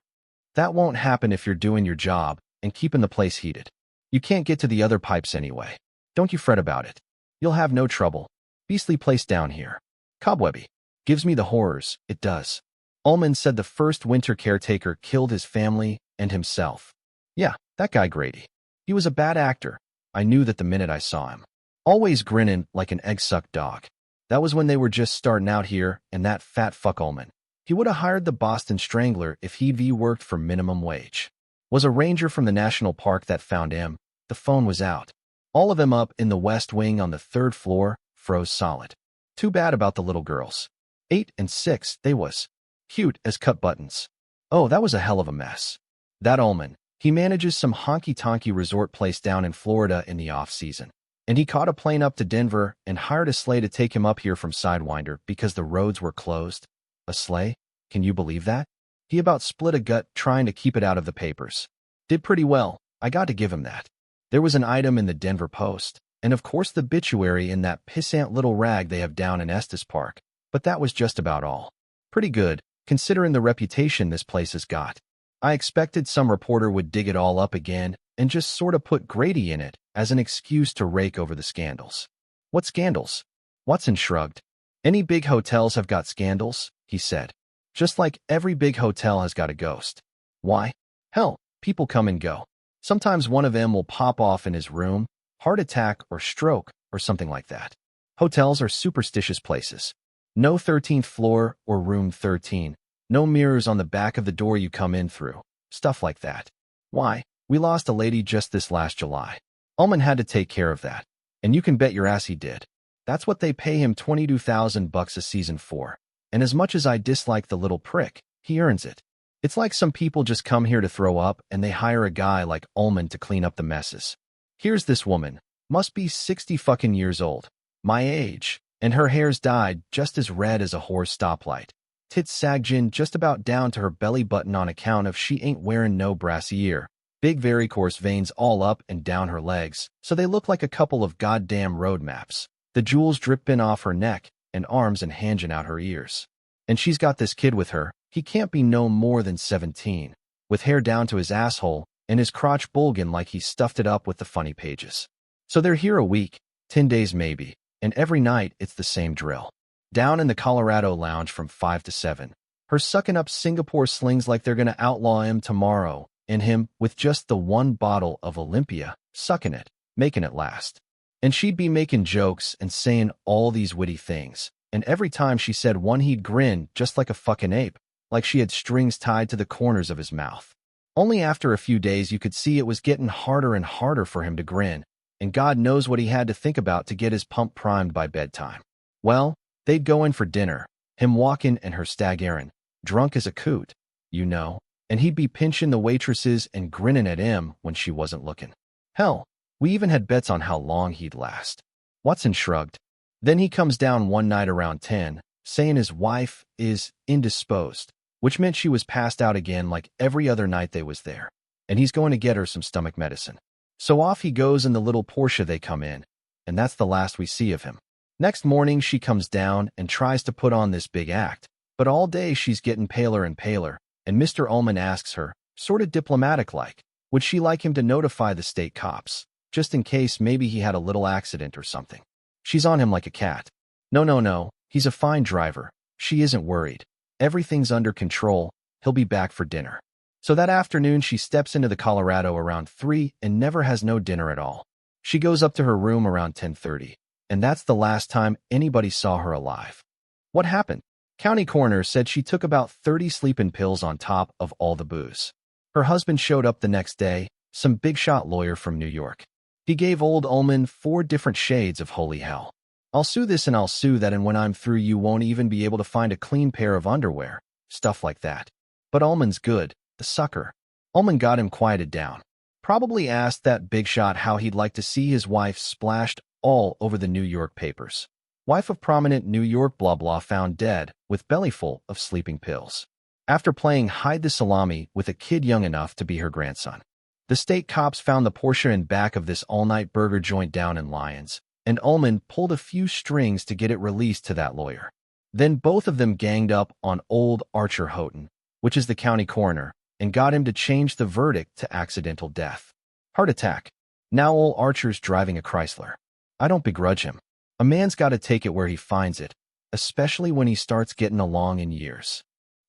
That won't happen if you're doing your job and keeping the place heated. You can't get to the other pipes anyway. Don't you fret about it. You'll have no trouble. Beastly place down here. Cobwebby. Gives me the horrors, it does. Ullman said the first winter caretaker killed his family and himself. Yeah, that guy Grady. He was a bad actor. I knew that the minute I saw him. Always grinning like an egg-sucked dog. That was when they were just starting out here, and that fat fuck Ullman. He would have hired the Boston Strangler if he'd worked for minimum wage. Was a ranger from the national park that found him. The phone was out. All of them up in the west wing on the 3rd floor, froze solid. Too bad about the little girls. 8 and 6, they was. Cute as cut buttons. Oh, that was a hell of a mess. That Ullman. He manages some honky-tonky resort place down in Florida in the off-season. And he caught a plane up to Denver and hired a sleigh to take him up here from Sidewinder because the roads were closed. A sleigh? Can you believe that? He about split a gut trying to keep it out of the papers. Did pretty well. I got to give him that. There was an item in the Denver Post, and of course the obituary in that pissant little rag they have down in Estes Park. But that was just about all. Pretty good, considering the reputation this place has got. I expected some reporter would dig it all up again and just sort of put Grady in it as an excuse to rake over the scandals. What scandals? Watson shrugged. Any big hotels have got scandals, he said. Just like every big hotel has got a ghost. Why? Hell, people come and go. Sometimes one of them will pop off in his room, heart attack or stroke or something like that. Hotels are superstitious places. No 13th floor or room 13. No mirrors on the back of the door you come in through. Stuff like that. Why? We lost a lady just this last July. Ullman had to take care of that. And you can bet your ass he did. That's what they pay him $22,000 a season for. And as much as I dislike the little prick, he earns it. It's like some people just come here to throw up and they hire a guy like Ullman to clean up the messes. Here's this woman. Must be 60 fucking years old. My age. And her hair's dyed just as red as a whore's stoplight. Tits sagged in just about down to her belly button on account of she ain't wearing no brassiere. Big varicose veins all up and down her legs, so they look like a couple of goddamn road maps. The jewels dripping off her neck and arms and hanging out her ears. And she's got this kid with her. He can't be no more than 17, with hair down to his asshole and his crotch bulging like he stuffed it up with the funny pages. So they're here a week, 10 days maybe, and every night it's the same drill. Down in the Colorado lounge from 5 to 7. Her sucking up Singapore slings like they're gonna outlaw him tomorrow, and him, with just the one bottle of Olympia, sucking it, making it last. And she'd be making jokes and saying all these witty things, and every time she said one he'd grin just like a fucking ape, like she had strings tied to the corners of his mouth. Only after a few days you could see it was getting harder and harder for him to grin, and God knows what he had to think about to get his pump primed by bedtime. Well, they'd go in for dinner, him walking and her staggering, drunk as a coot, you know, and he'd be pinching the waitresses and grinning at him when she wasn't looking. Hell, we even had bets on how long he'd last. Watson shrugged. Then he comes down one night around 10, saying his wife is indisposed, which meant she was passed out again like every other night they was there, and he's going to get her some stomach medicine. So off he goes in the little Porsche they come in, and that's the last we see of him. Next morning she comes down and tries to put on this big act, but all day she's getting paler and paler, and Mr. Ullman asks her, sort of diplomatic-like, would she like him to notify the state cops, just in case maybe he had a little accident or something. She's on him like a cat. No, he's a fine driver. She isn't worried. Everything's under control. He'll be back for dinner. So that afternoon she steps into the Colorado around 3 and never has no dinner at all. She goes up to her room around 10:30, and that's the last time anybody saw her alive. What happened? County coroner said she took about 30 sleeping pills on top of all the booze. Her husband showed up the next day, some big-shot lawyer from New York. He gave old Ullman 4 different shades of holy hell. I'll sue this and I'll sue that, and when I'm through you won't even be able to find a clean pair of underwear. Stuff like that. But Ullman's good, the sucker. Ullman got him quieted down. Probably asked that big shot how he'd like to see his wife splashed all over the New York papers. Wife of prominent New York blah blah found dead with belly full of sleeping pills. After playing hide the salami with a kid young enough to be her grandson. The state cops found the Porsche in back of this all-night burger joint down in Lyons, and Ullman pulled a few strings to get it released to that lawyer. Then both of them ganged up on old Archer Houghton, which is the county coroner, and got him to change the verdict to accidental death. Heart attack. Now old Archer's driving a Chrysler. I don't begrudge him. A man's got to take it where he finds it, especially when he starts getting along in years.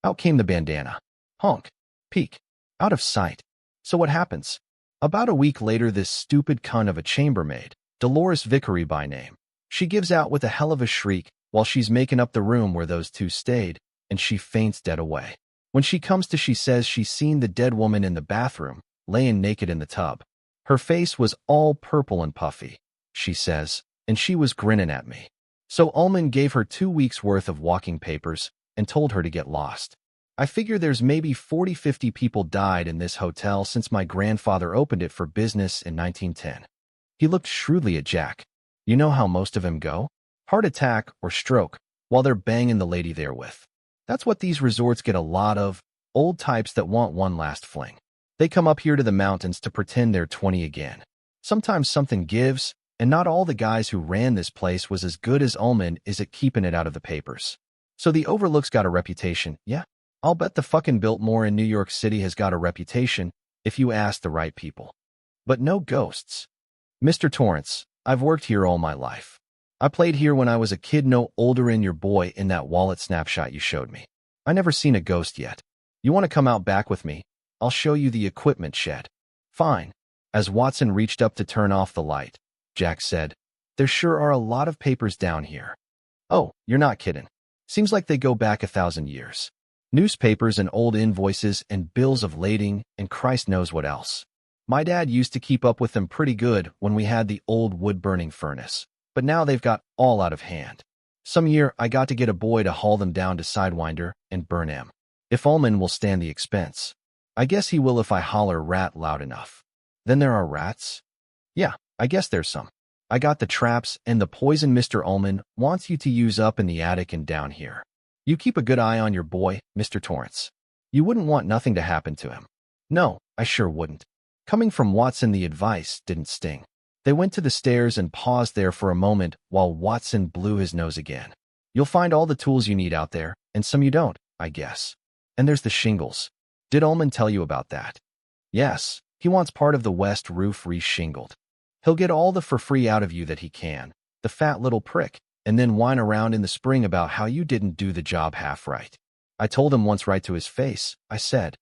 Out came the bandana. Honk. Peek. Out of sight. So what happens? About a week later, this stupid cunt of a chambermaid, Dolores Vickery by name, she gives out with a hell of a shriek while she's making up the room where those two stayed, and she faints dead away. When she comes to, she says she's seen the dead woman in the bathroom, laying naked in the tub. Her face was all purple and puffy, she says, and she was grinning at me. So Ullman gave her 2 weeks' worth of walking papers and told her to get lost. I figure there's maybe 40-50 people died in this hotel since my grandfather opened it for business in 1910. He looked shrewdly at Jack. You know how most of them go? Heart attack or stroke while they're banging the lady they're with. That's what these resorts get a lot of, old types that want one last fling. They come up here to the mountains to pretend they're 20 again. Sometimes something gives, and not all the guys who ran this place was as good as Ullman is at keeping it out of the papers. So the Overlook's got a reputation, yeah? I'll bet the fucking Biltmore in New York City has got a reputation, if you ask the right people. But no ghosts. Mr. Torrance, I've worked here all my life. I played here when I was a kid no older than your boy in that wallet snapshot you showed me. I never seen a ghost yet. You want to come out back with me? I'll show you the equipment shed. Fine. As Watson reached up to turn off the light, Jack said, there sure are a lot of papers down here. Oh, you're not kidding. Seems like they go back 1,000 years. Newspapers and old invoices and bills of lading and Christ knows what else. My dad used to keep up with them pretty good when we had the old wood-burning furnace, but now they've got all out of hand. Some year I got to get a boy to haul them down to Sidewinder and burn 'em. If Ullman will stand the expense. I guess he will if I holler rat loud enough. Then there are rats? Yeah, I guess there's some. I got the traps and the poison Mr. Ullman wants you to use up in the attic and down here. You keep a good eye on your boy, Mr. Torrance. You wouldn't want nothing to happen to him. No, I sure wouldn't. Coming from Watson, the advice didn't sting. They went to the stairs and paused there for a moment while Watson blew his nose again. You'll find all the tools you need out there, and some you don't, I guess. And there's the shingles. Did Ullman tell you about that? Yes, he wants part of the west roof re-shingled. He'll get all the for free out of you that he can, the fat little prick, and then whine around in the spring about how you didn't do the job half right. I told him once right to his face, I said.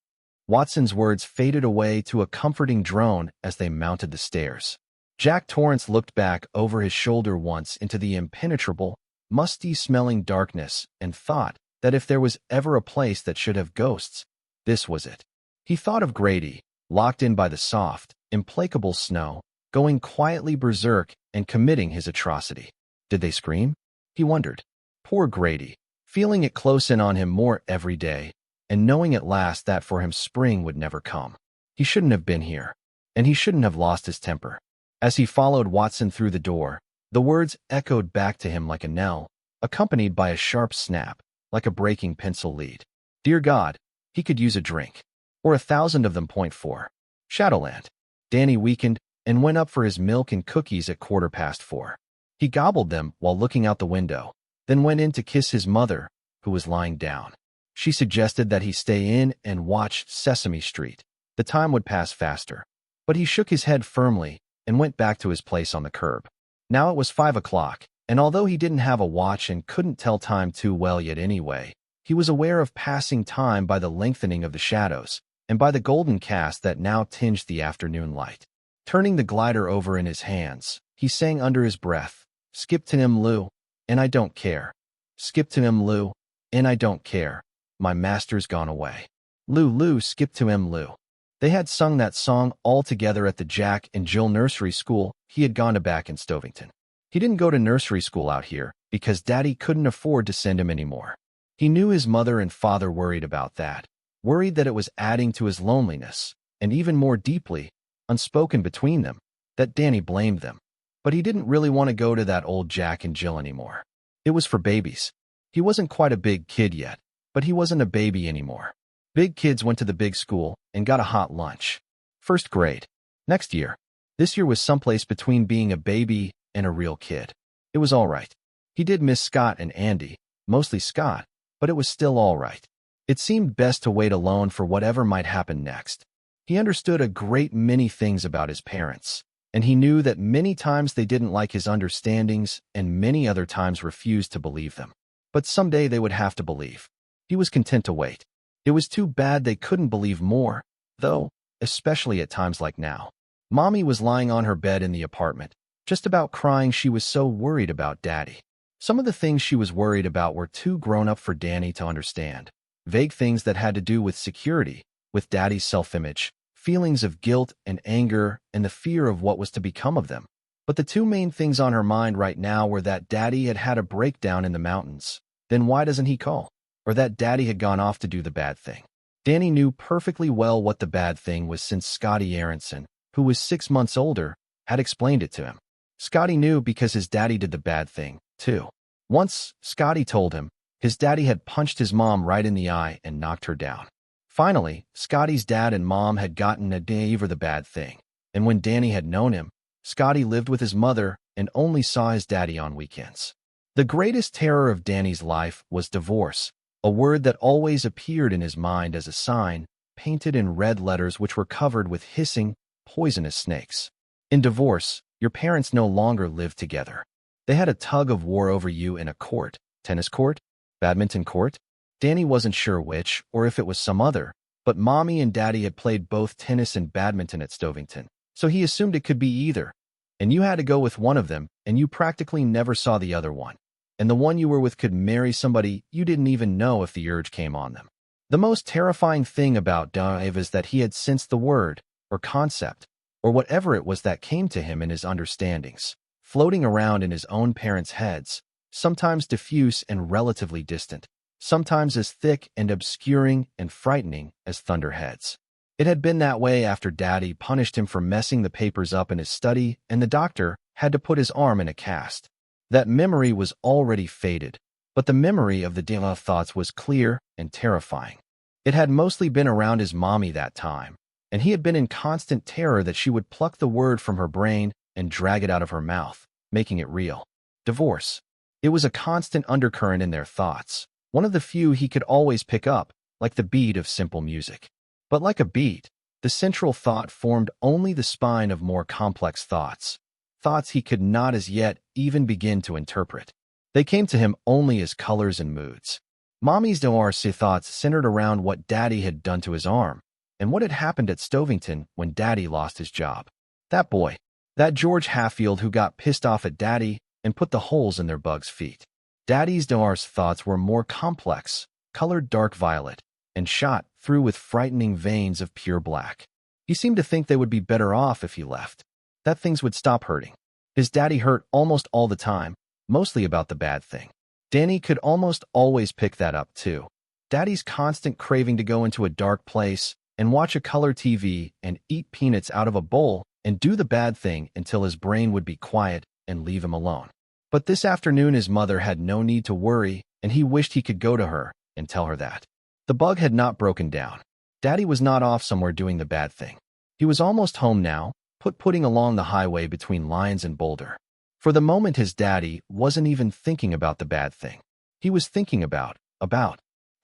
Watson's words faded away to a comforting drone as they mounted the stairs. Jack Torrance looked back over his shoulder once into the impenetrable, musty-smelling darkness and thought that if there was ever a place that should have ghosts, this was it. He thought of Grady, locked in by the soft, implacable snow, going quietly berserk and committing his atrocity. Did they scream? He wondered. Poor Grady, feeling it close in on him more every day, and knowing at last that for him spring would never come. He shouldn't have been here, and he shouldn't have lost his temper. As he followed Watson through the door, the words echoed back to him like a knell, accompanied by a sharp snap, like a breaking pencil lead. Dear God, he could use a drink. Or 1,000 of them. Point 4. Shadowland. Danny weakened and went up for his milk and cookies at 4:15. He gobbled them while looking out the window, then went in to kiss his mother, who was lying down. She suggested that he stay in and watch Sesame Street. The time would pass faster. But he shook his head firmly and went back to his place on the curb. Now it was 5 o'clock, and although he didn't have a watch and couldn't tell time too well yet anyway, he was aware of passing time by the lengthening of the shadows and by the golden cast that now tinged the afternoon light. Turning the glider over in his hands, he sang under his breath, Skip to him, Lou, and I don't care. Skip to him, Lou, and I don't care. My master's gone away. Lou, Lou, skip to him, Lou. They had sung that song all together at the Jack and Jill nursery school he had gone to back in Stovington. He didn't go to nursery school out here because Daddy couldn't afford to send him anymore. He knew his mother and father worried about that, worried that it was adding to his loneliness, and even more deeply, unspoken between them, that Danny blamed them. But he didn't really want to go to that old Jack and Jill anymore. It was for babies. He wasn't quite a big kid yet, but he wasn't a baby anymore. Big kids went to the big school and got a hot lunch. First grade. Next year. This year was someplace between being a baby and a real kid. It was all right. He did miss Scott and Andy, mostly Scott, but it was still all right. It seemed best to wait alone for whatever might happen next. He understood a great many things about his parents, and he knew that many times they didn't like his understandings and many other times refused to believe them. But someday they would have to believe. He was content to wait. It was too bad they couldn't believe more, though, especially at times like now. Mommy was lying on her bed in the apartment, just about crying. She was so worried about Daddy. Some of the things she was worried about were too grown up for Danny to understand. Vague things that had to do with security, with Daddy's self-image, feelings of guilt and anger, and the fear of what was to become of them. But the two main things on her mind right now were that Daddy had had a breakdown in the mountains. Then why doesn't he call? Or that Daddy had gone off to do the bad thing. Danny knew perfectly well what the bad thing was since Scotty Aronson, who was 6 months older, had explained it to him. Scotty knew because his daddy did the bad thing, too. Once, Scotty told him, his daddy had punched his mom right in the eye and knocked her down. Finally, Scotty's dad and mom had gotten a day for the bad thing, and when Danny had known him, Scotty lived with his mother and only saw his daddy on weekends. The greatest terror of Danny's life was divorce, a word that always appeared in his mind as a sign, painted in red letters which were covered with hissing, poisonous snakes. In divorce, your parents no longer lived together. They had a tug of war over you in a court, tennis court, badminton court. Danny wasn't sure which, or if it was some other, but Mommy and Daddy had played both tennis and badminton at Stovington, so he assumed it could be either. And you had to go with one of them, and you practically never saw the other one. And the one you were with could marry somebody you didn't even know if the urge came on them. The most terrifying thing about Dave is that he had sensed the word, or concept, or whatever it was that came to him in his understandings, floating around in his own parents' heads, sometimes diffuse and relatively distant, sometimes as thick and obscuring and frightening as thunderheads. It had been that way after Daddy punished him for messing the papers up in his study and the doctor had to put his arm in a cast. That memory was already faded, but the memory of the Dela thoughts was clear and terrifying. It had mostly been around his mommy that time, and he had been in constant terror that she would pluck the word from her brain and drag it out of her mouth, making it real. Divorce. It was a constant undercurrent in their thoughts, one of the few he could always pick up, like the beat of simple music. But like a beat, the central thought formed only the spine of more complex thoughts, thoughts he could not as yet even begin to interpret. They came to him only as colors and moods. Mommy's divorce thoughts centered around what Daddy had done to his arm, and what had happened at Stovington when Daddy lost his job. That boy, that George Hatfield who got pissed off at Daddy and put the holes in their bugs' feet. Daddy's divorce thoughts were more complex, colored dark violet, and shot through with frightening veins of pure black. He seemed to think they would be better off if he left, that things would stop hurting. His daddy hurt almost all the time, mostly about the bad thing. Danny could almost always pick that up too. Daddy's constant craving to go into a dark place and watch a color TV and eat peanuts out of a bowl and do the bad thing until his brain would be quiet and leave him alone. But this afternoon his mother had no need to worry, and he wished he could go to her and tell her that. The bug had not broken down. Daddy was not off somewhere doing the bad thing. He was almost home now, putting along the highway between Lyons and Boulder. For the moment his daddy wasn't even thinking about the bad thing. He was thinking about.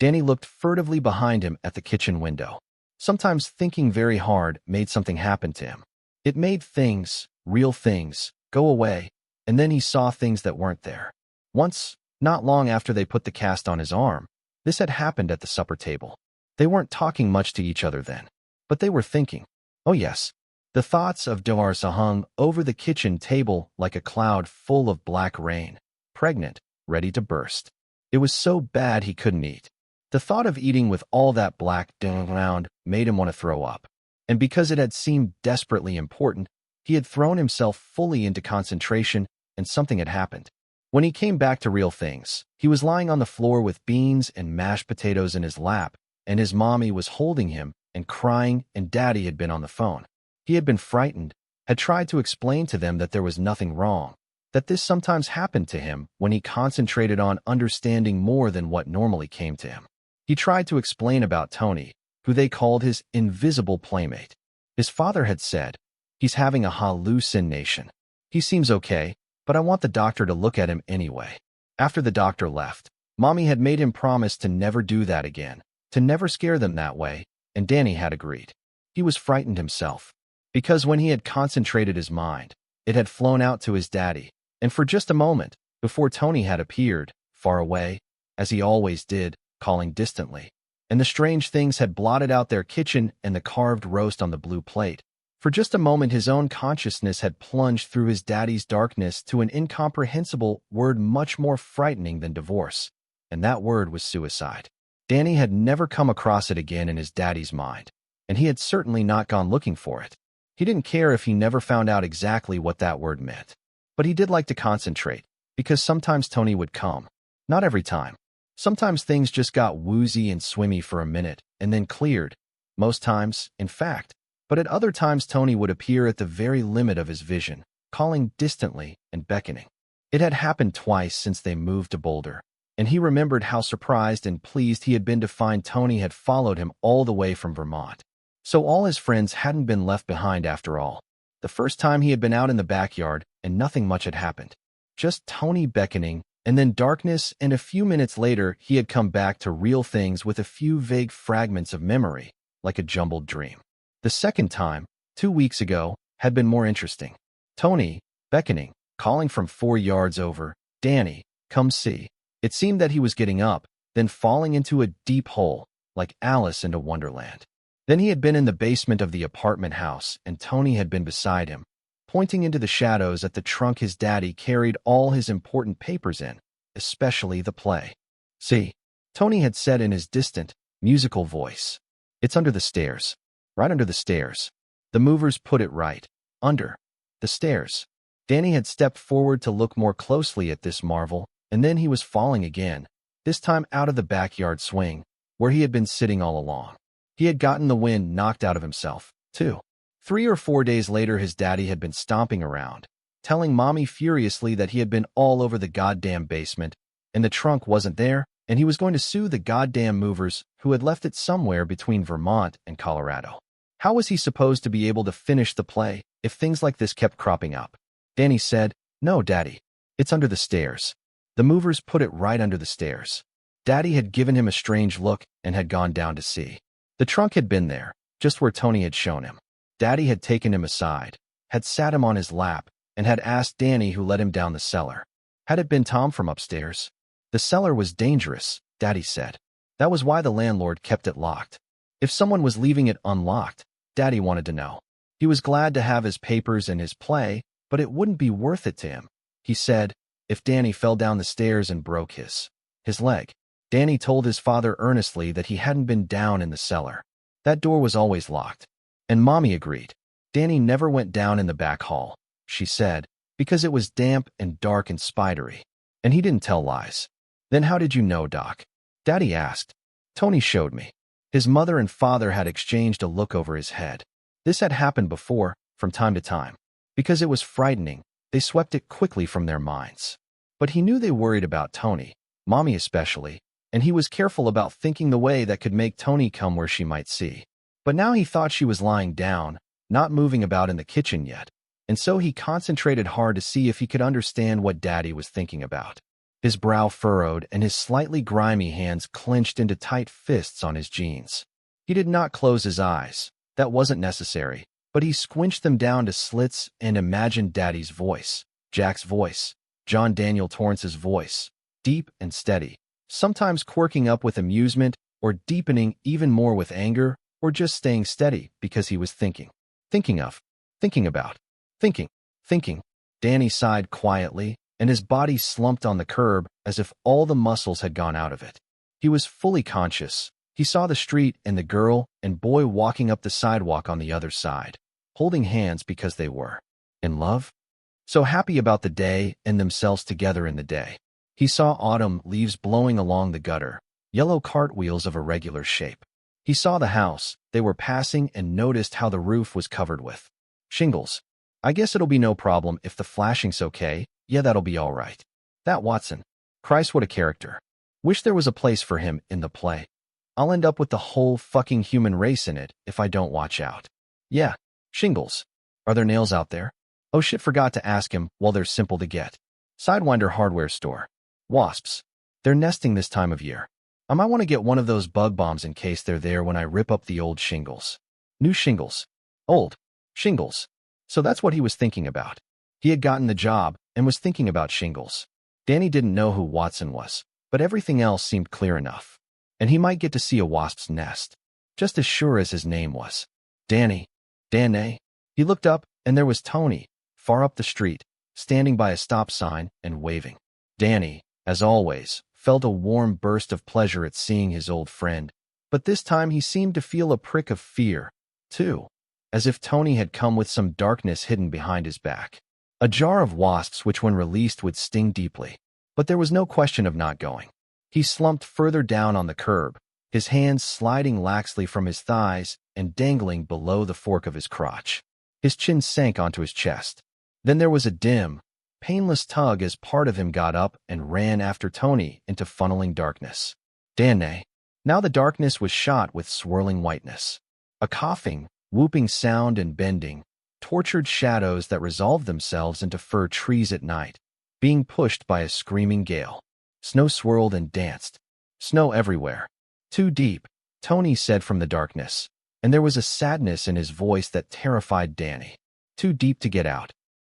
Danny looked furtively behind him at the kitchen window. Sometimes thinking very hard made something happen to him. It made things, real things, go away, and then he saw things that weren't there. Once, not long after they put the cast on his arm, this had happened at the supper table. They weren't talking much to each other then, but they were thinking. Oh yes, the thoughts of Divorce hung over the kitchen table like a cloud full of black rain, pregnant, ready to burst. It was so bad he couldn't eat. The thought of eating with all that black around made him want to throw up. And because it had seemed desperately important, he had thrown himself fully into concentration and something had happened. When he came back to real things, he was lying on the floor with beans and mashed potatoes in his lap, and his mommy was holding him and crying, and Daddy had been on the phone. He had been frightened, had tried to explain to them that there was nothing wrong, that this sometimes happened to him when he concentrated on understanding more than what normally came to him. He tried to explain about Tony, who they called his invisible playmate. His father had said, "He's having a hallucination. He seems okay, but I want the doctor to look at him anyway." After the doctor left, Mommy had made him promise to never do that again, to never scare them that way, and Danny had agreed. He was frightened himself, because when he had concentrated his mind, it had flown out to his daddy, and for just a moment, before Tony had appeared, far away, as he always did, calling distantly, and the strange things had blotted out their kitchen and the carved roast on the blue plate. For just a moment his own consciousness had plunged through his daddy's darkness to an incomprehensible word much more frightening than divorce, and that word was suicide. Danny had never come across it again in his daddy's mind, and he had certainly not gone looking for it. He didn't care if he never found out exactly what that word meant. But he did like to concentrate, because sometimes Tony would come. Not every time. Sometimes things just got woozy and swimmy for a minute, and then cleared. Most times, in fact. But at other times Tony would appear at the very limit of his vision, calling distantly and beckoning. It had happened twice since they moved to Boulder, and he remembered how surprised and pleased he had been to find Tony had followed him all the way from Vermont. So all his friends hadn't been left behind after all. The first time he had been out in the backyard, and nothing much had happened. Just Tony beckoning, and then darkness, and a few minutes later he had come back to real things with a few vague fragments of memory, like a jumbled dream. The second time, 2 weeks ago, had been more interesting. Tony, beckoning, calling from 4 yards over, "Danny, come see." It seemed that he was getting up, then falling into a deep hole, like Alice into Wonderland. Then he had been in the basement of the apartment house, and Tony had been beside him, pointing into the shadows at the trunk his daddy carried all his important papers in, especially the play. "See," Tony had said in his distant, Musical voice. It's under the stairs. Right under the stairs. The movers put it right. Under the stairs. Danny had stepped forward to look more closely at this marvel, and then he was falling again, this time out of the backyard swing, where he had been sitting all along. He had gotten the wind knocked out of himself, too. 3 or 4 days later, his daddy had been stomping around, telling Mommy furiously that he had been all over the goddamn basement, and the trunk wasn't there, and he was going to sue the goddamn movers who had left it somewhere between Vermont and Colorado. How was he supposed to be able to finish the play if things like this kept cropping up? Danny said, "No, Daddy. It's under the stairs." The movers put it right under the stairs. Daddy had given him a strange look and had gone down to see. The trunk had been there, just where Tony had shown him. Daddy had taken him aside, had sat him on his lap, and had asked Danny who led him down the cellar. Had it been Tom from upstairs? The cellar was dangerous, Daddy said. That was why the landlord kept it locked. If someone was leaving it unlocked, Daddy wanted to know. He was glad to have his papers and his play, but it wouldn't be worth it to him. He said, if Danny fell down the stairs and broke his leg. Danny told his father earnestly that he hadn't been down in the cellar. That door was always locked. And Mommy agreed. Danny never went down in the back hall, she said, because it was damp and dark and spidery. And he didn't tell lies. Then how did you know, Doc? Daddy asked. Tony showed me. His mother and father had exchanged a look over his head. This had happened before, from time to time. Because it was frightening, they swept it quickly from their minds. But he knew they worried about Tony, Mommy especially, and he was careful about thinking the way that could make Tony come where she might see. But now he thought she was lying down, not moving about in the kitchen yet, and so he concentrated hard to see if he could understand what Daddy was thinking about. His brow furrowed and his slightly grimy hands clenched into tight fists on his jeans. He did not close his eyes. That wasn't necessary, but he squinched them down to slits and imagined Daddy's voice, Jack's voice, John Daniel Torrance's voice, deep and steady, sometimes quirking up with amusement or deepening even more with anger, or just staying steady because he was thinking about. Danny sighed quietly, and his body slumped on the curb as if all the muscles had gone out of it. He was fully conscious. He saw the street and the girl and boy walking up the sidewalk on the other side, holding hands because they were in love, so happy about the day and themselves together in the day. He saw autumn leaves blowing along the gutter, yellow cartwheels of irregular shape. He saw the house they were passing and noticed how the roof was covered with shingles. I guess it'll be no problem if the flashing's okay. Yeah, that'll be all right. That Watson. Christ, what a character. Wish there was a place for him in the play. I'll end up with the whole fucking human race in it if I don't watch out. Yeah, shingles. Are there nails out there? Oh shit, forgot to ask him. Well, they're simple to get. Sidewinder hardware store. Wasps. They're nesting this time of year. I might want to get one of those bug bombs in case they're there when I rip up the old shingles. New shingles. Old shingles. So that's what he was thinking about. He had gotten the job and was thinking about shingles. Danny didn't know who Watson was, but everything else seemed clear enough. And he might get to see a wasp's nest, just as sure as his name was. Danny. Danny. He looked up, and there was Tony, far up the street, standing by a stop sign and waving. Danny, as always, felt a warm burst of pleasure at seeing his old friend, but this time he seemed to feel a prick of fear, too, as if Tony had come with some darkness hidden behind his back. A jar of wasps which when released would sting deeply, but there was no question of not going. He slumped further down on the curb, his hands sliding laxly from his thighs and dangling below the fork of his crotch. His chin sank onto his chest. Then there was a dim, painless tug as part of him got up and ran after Tony into funneling darkness. Danny. Now the darkness was shot with swirling whiteness. A coughing, whooping sound and bending, tortured shadows that resolved themselves into fir trees at night, being pushed by a screaming gale. Snow swirled and danced. Snow everywhere. Too deep, Tony said from the darkness, and there was a sadness in his voice that terrified Danny. Too deep to get out.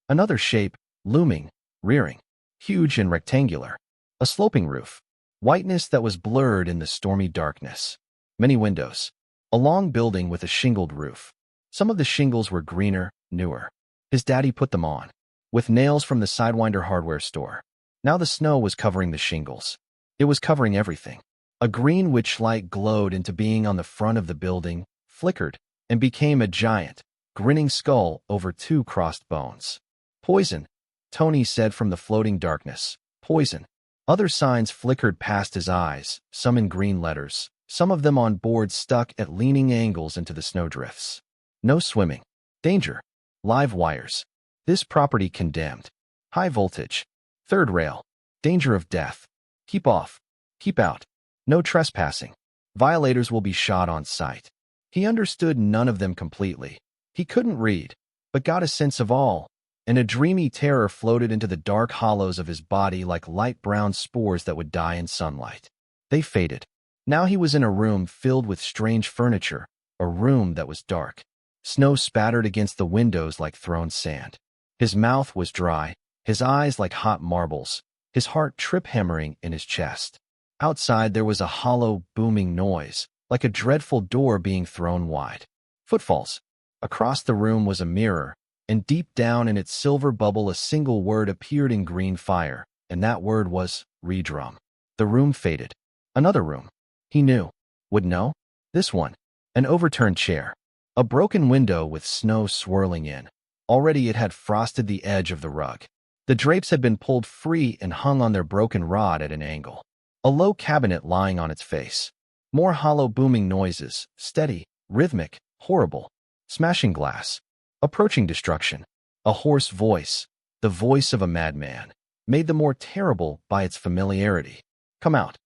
Another shape, looming, rearing, huge and rectangular. A sloping roof. Whiteness that was blurred in the stormy darkness. Many windows. A long building with a shingled roof. Some of the shingles were greener, newer. His daddy put them on, with nails from the Sidewinder hardware store. Now the snow was covering the shingles. It was covering everything. A green witch light glowed into being on the front of the building, flickered, and became a giant, grinning skull over two crossed bones. Poison, Tony said from the floating darkness. Poison. Other signs flickered past his eyes, some in green letters, some of them on boards stuck at leaning angles into the snowdrifts. No swimming. Danger. Live wires. This property condemned. High voltage. Third rail. Danger of death. Keep off. Keep out. No trespassing. Violators will be shot on sight. He understood none of them completely. He couldn't read, but got a sense of all, and a dreamy terror floated into the dark hollows of his body like light brown spores that would die in sunlight. They faded. Now he was in a room filled with strange furniture, a room that was dark. Snow spattered against the windows like thrown sand. His mouth was dry, his eyes like hot marbles, his heart trip-hammering in his chest. Outside there was a hollow, booming noise, like a dreadful door being thrown wide. Footfalls. Across the room was a mirror, and deep down in its silver bubble a single word appeared in green fire, and that word was redrum. The room faded. Another room. He knew. Would know? This one. An overturned chair. A broken window with snow swirling in. Already it had frosted the edge of the rug. The drapes had been pulled free and hung on their broken rod at an angle. A low cabinet lying on its face. More hollow booming noises, steady, rhythmic, horrible. Smashing glass. Approaching destruction. A hoarse voice, the voice of a madman, made the more terrible by its familiarity. Come out,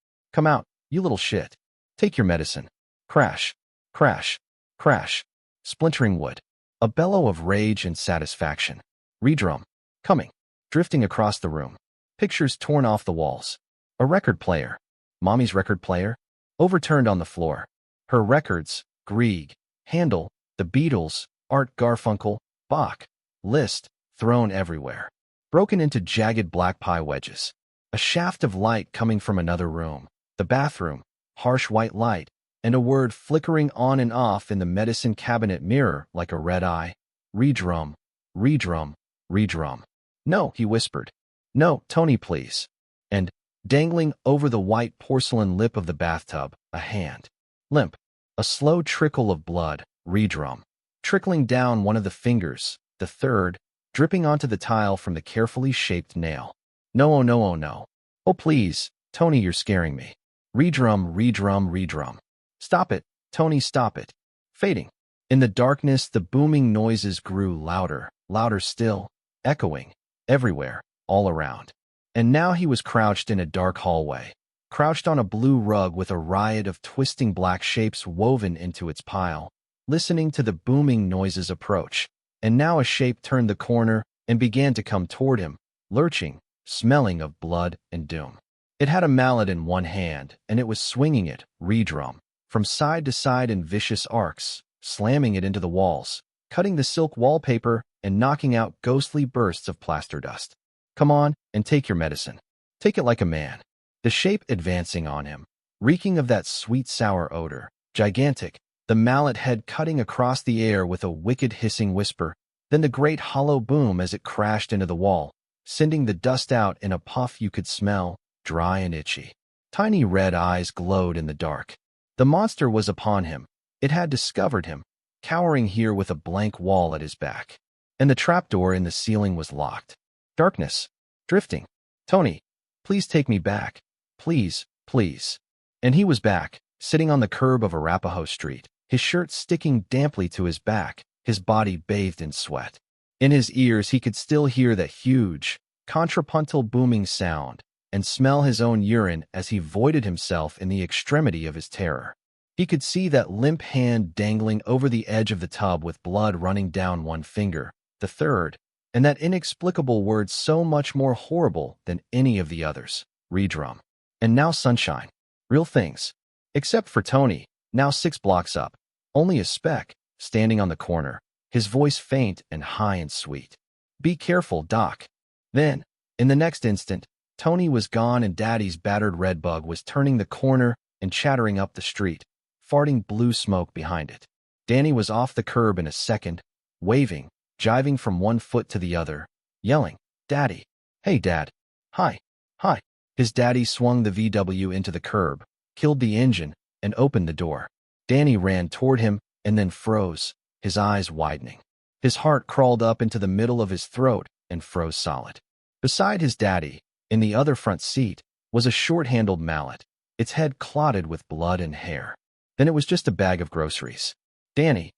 you little shit. Take your medicine. Crash, crash, crash. Splintering wood. A bellow of rage and satisfaction. Redrum. Coming. Drifting across the room. Pictures torn off the walls. A record player. Mommy's record player. Overturned on the floor. Her records, Grieg, Handel, the Beatles, Art Garfunkel, Bach, Liszt, thrown everywhere. Broken into jagged black pie wedges. A shaft of light coming from another room. The bathroom, harsh white light, and a word flickering on and off in the medicine cabinet mirror like a red eye. Redrum, redrum, redrum. No, he whispered. No, Tony, please. And, dangling over the white porcelain lip of the bathtub, a hand. Limp. A slow trickle of blood. Redrum. Trickling down one of the fingers, the third, dripping onto the tile from the carefully shaped nail. No, oh no, oh no. Oh please, Tony, you're scaring me. Redrum, redrum, redrum. Stop it, Tony, stop it. Fading. In the darkness, the booming noises grew louder, louder still, echoing, everywhere, all around. And now he was crouched in a dark hallway, crouched on a blue rug with a riot of twisting black shapes woven into its pile, listening to the booming noises approach. And now a shape turned the corner and began to come toward him, lurching, smelling of blood and doom. It had a mallet in one hand, and it was swinging it, redrum, from side to side in vicious arcs, slamming it into the walls, cutting the silk wallpaper and knocking out ghostly bursts of plaster dust. Come on, and take your medicine. Take it like a man. The shape advancing on him, reeking of that sweet sour odor, gigantic, the mallet head cutting across the air with a wicked hissing whisper, then the great hollow boom as it crashed into the wall, sending the dust out in a puff you could smell, dry and itchy. Tiny red eyes glowed in the dark. The monster was upon him. It had discovered him, cowering here with a blank wall at his back. And the trapdoor in the ceiling was locked. Darkness. Drifting. Tony, please take me back. Please, please. And he was back, sitting on the curb of Arapahoe Street, his shirt sticking damply to his back, his body bathed in sweat. In his ears he could still hear that huge, contrapuntal booming sound, and smell his own urine as he voided himself in the extremity of his terror. He could see that limp hand dangling over the edge of the tub with blood running down one finger, the third, and that inexplicable word so much more horrible than any of the others, redrum. And now sunshine. Real things. Except for Tony, now 6 blocks up. Only a speck, standing on the corner, his voice faint and high and sweet. Be careful, Doc. Then, in the next instant, Tony was gone and Daddy's battered red bug was turning the corner and chattering up the street, farting blue smoke behind it. Danny was off the curb in a second, waving, jiving from one foot to the other, yelling, Daddy. Hey, Dad. Hi. Hi. His daddy swung the VW into the curb, killed the engine, and opened the door. Danny ran toward him and then froze, his eyes widening. His heart crawled up into the middle of his throat and froze solid. Beside his daddy, in the other front seat, was a short-handled mallet, its head clotted with blood and hair. Then it was just a bag of groceries. Danny,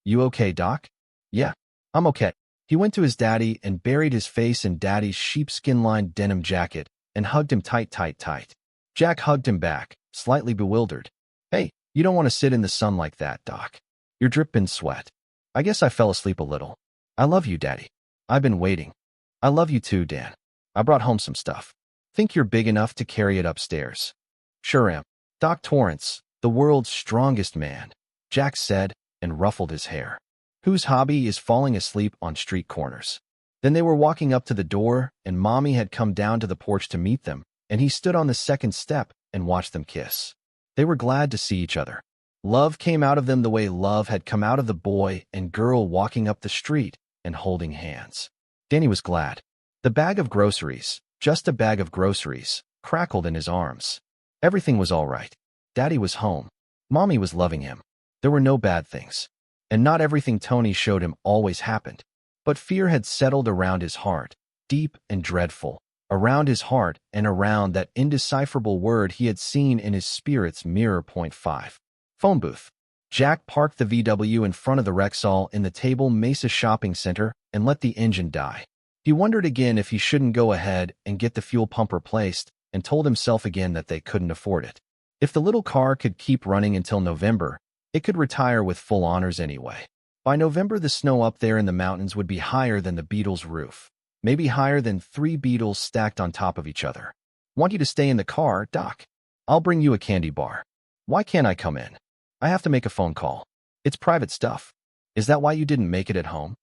you okay, Doc? Yeah, I'm okay. He went to his daddy and buried his face in Daddy's sheepskin-lined denim jacket and hugged him tight, tight, tight. Jack hugged him back, slightly bewildered. Hey, you don't want to sit in the sun like that, Doc. You're dripping sweat. I guess I fell asleep a little. I love you, Daddy. I've been waiting. I love you too, Dan. I brought home some stuff. Think you're big enough to carry it upstairs? Sure am. Doc Torrance, the world's strongest man, Jack said and ruffled his hair, whose hobby is falling asleep on street corners. Then they were walking up to the door, and Mommy had come down to the porch to meet them, and he stood on the second step and watched them kiss. They were glad to see each other. Love came out of them the way love had come out of the boy and girl walking up the street and holding hands. Danny was glad. The bag of groceries, just a bag of groceries, crackled in his arms. Everything was all right. Daddy was home. Mommy was loving him. There were no bad things. And not everything Tony showed him always happened. But fear had settled around his heart, deep and dreadful, around his heart and around that indecipherable word he had seen in his spirit's mirror. 5. Phone booth. Jack parked the VW in front of the Rexall in the Table Mesa shopping center and let the engine die. He wondered again if he shouldn't go ahead and get the fuel pump replaced and told himself again that they couldn't afford it. If the little car could keep running until November, it could retire with full honors anyway. By November, the snow up there in the mountains would be higher than the Beatles' roof, maybe higher than 3 Beatles stacked on top of each other. Want you to stay in the car, Doc? I'll bring you a candy bar. Why can't I come in? I have to make a phone call. It's private stuff. Is that why you didn't make it at home?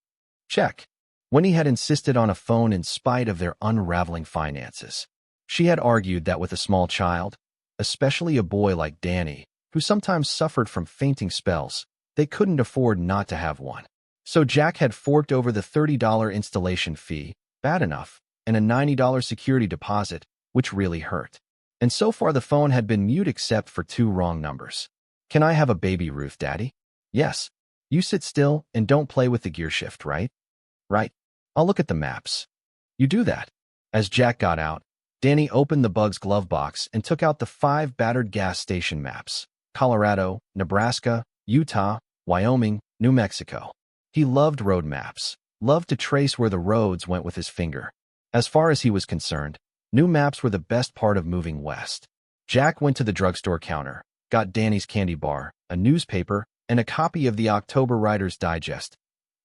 Check. Winnie had insisted on a phone in spite of their unraveling finances. She had argued that with a small child, especially a boy like Danny, who sometimes suffered from fainting spells, they couldn't afford not to have one. So Jack had forked over the $30 installation fee, bad enough, and a $90 security deposit, which really hurt. And so far the phone had been mute except for 2 wrong numbers. Can I have a baby Ruth, Daddy? Yes. You sit still and don't play with the gear shift, right? Right. I'll look at the maps. You do that. As Jack got out, Danny opened the Bug's glove box and took out the 5 battered gas station maps: Colorado, Nebraska, Utah, Wyoming, New Mexico. He loved road maps, loved to trace where the roads went with his finger. As far as he was concerned, new maps were the best part of moving west. Jack went to the drugstore counter, got Danny's candy bar, a newspaper, and a copy of the October Writer's Digest.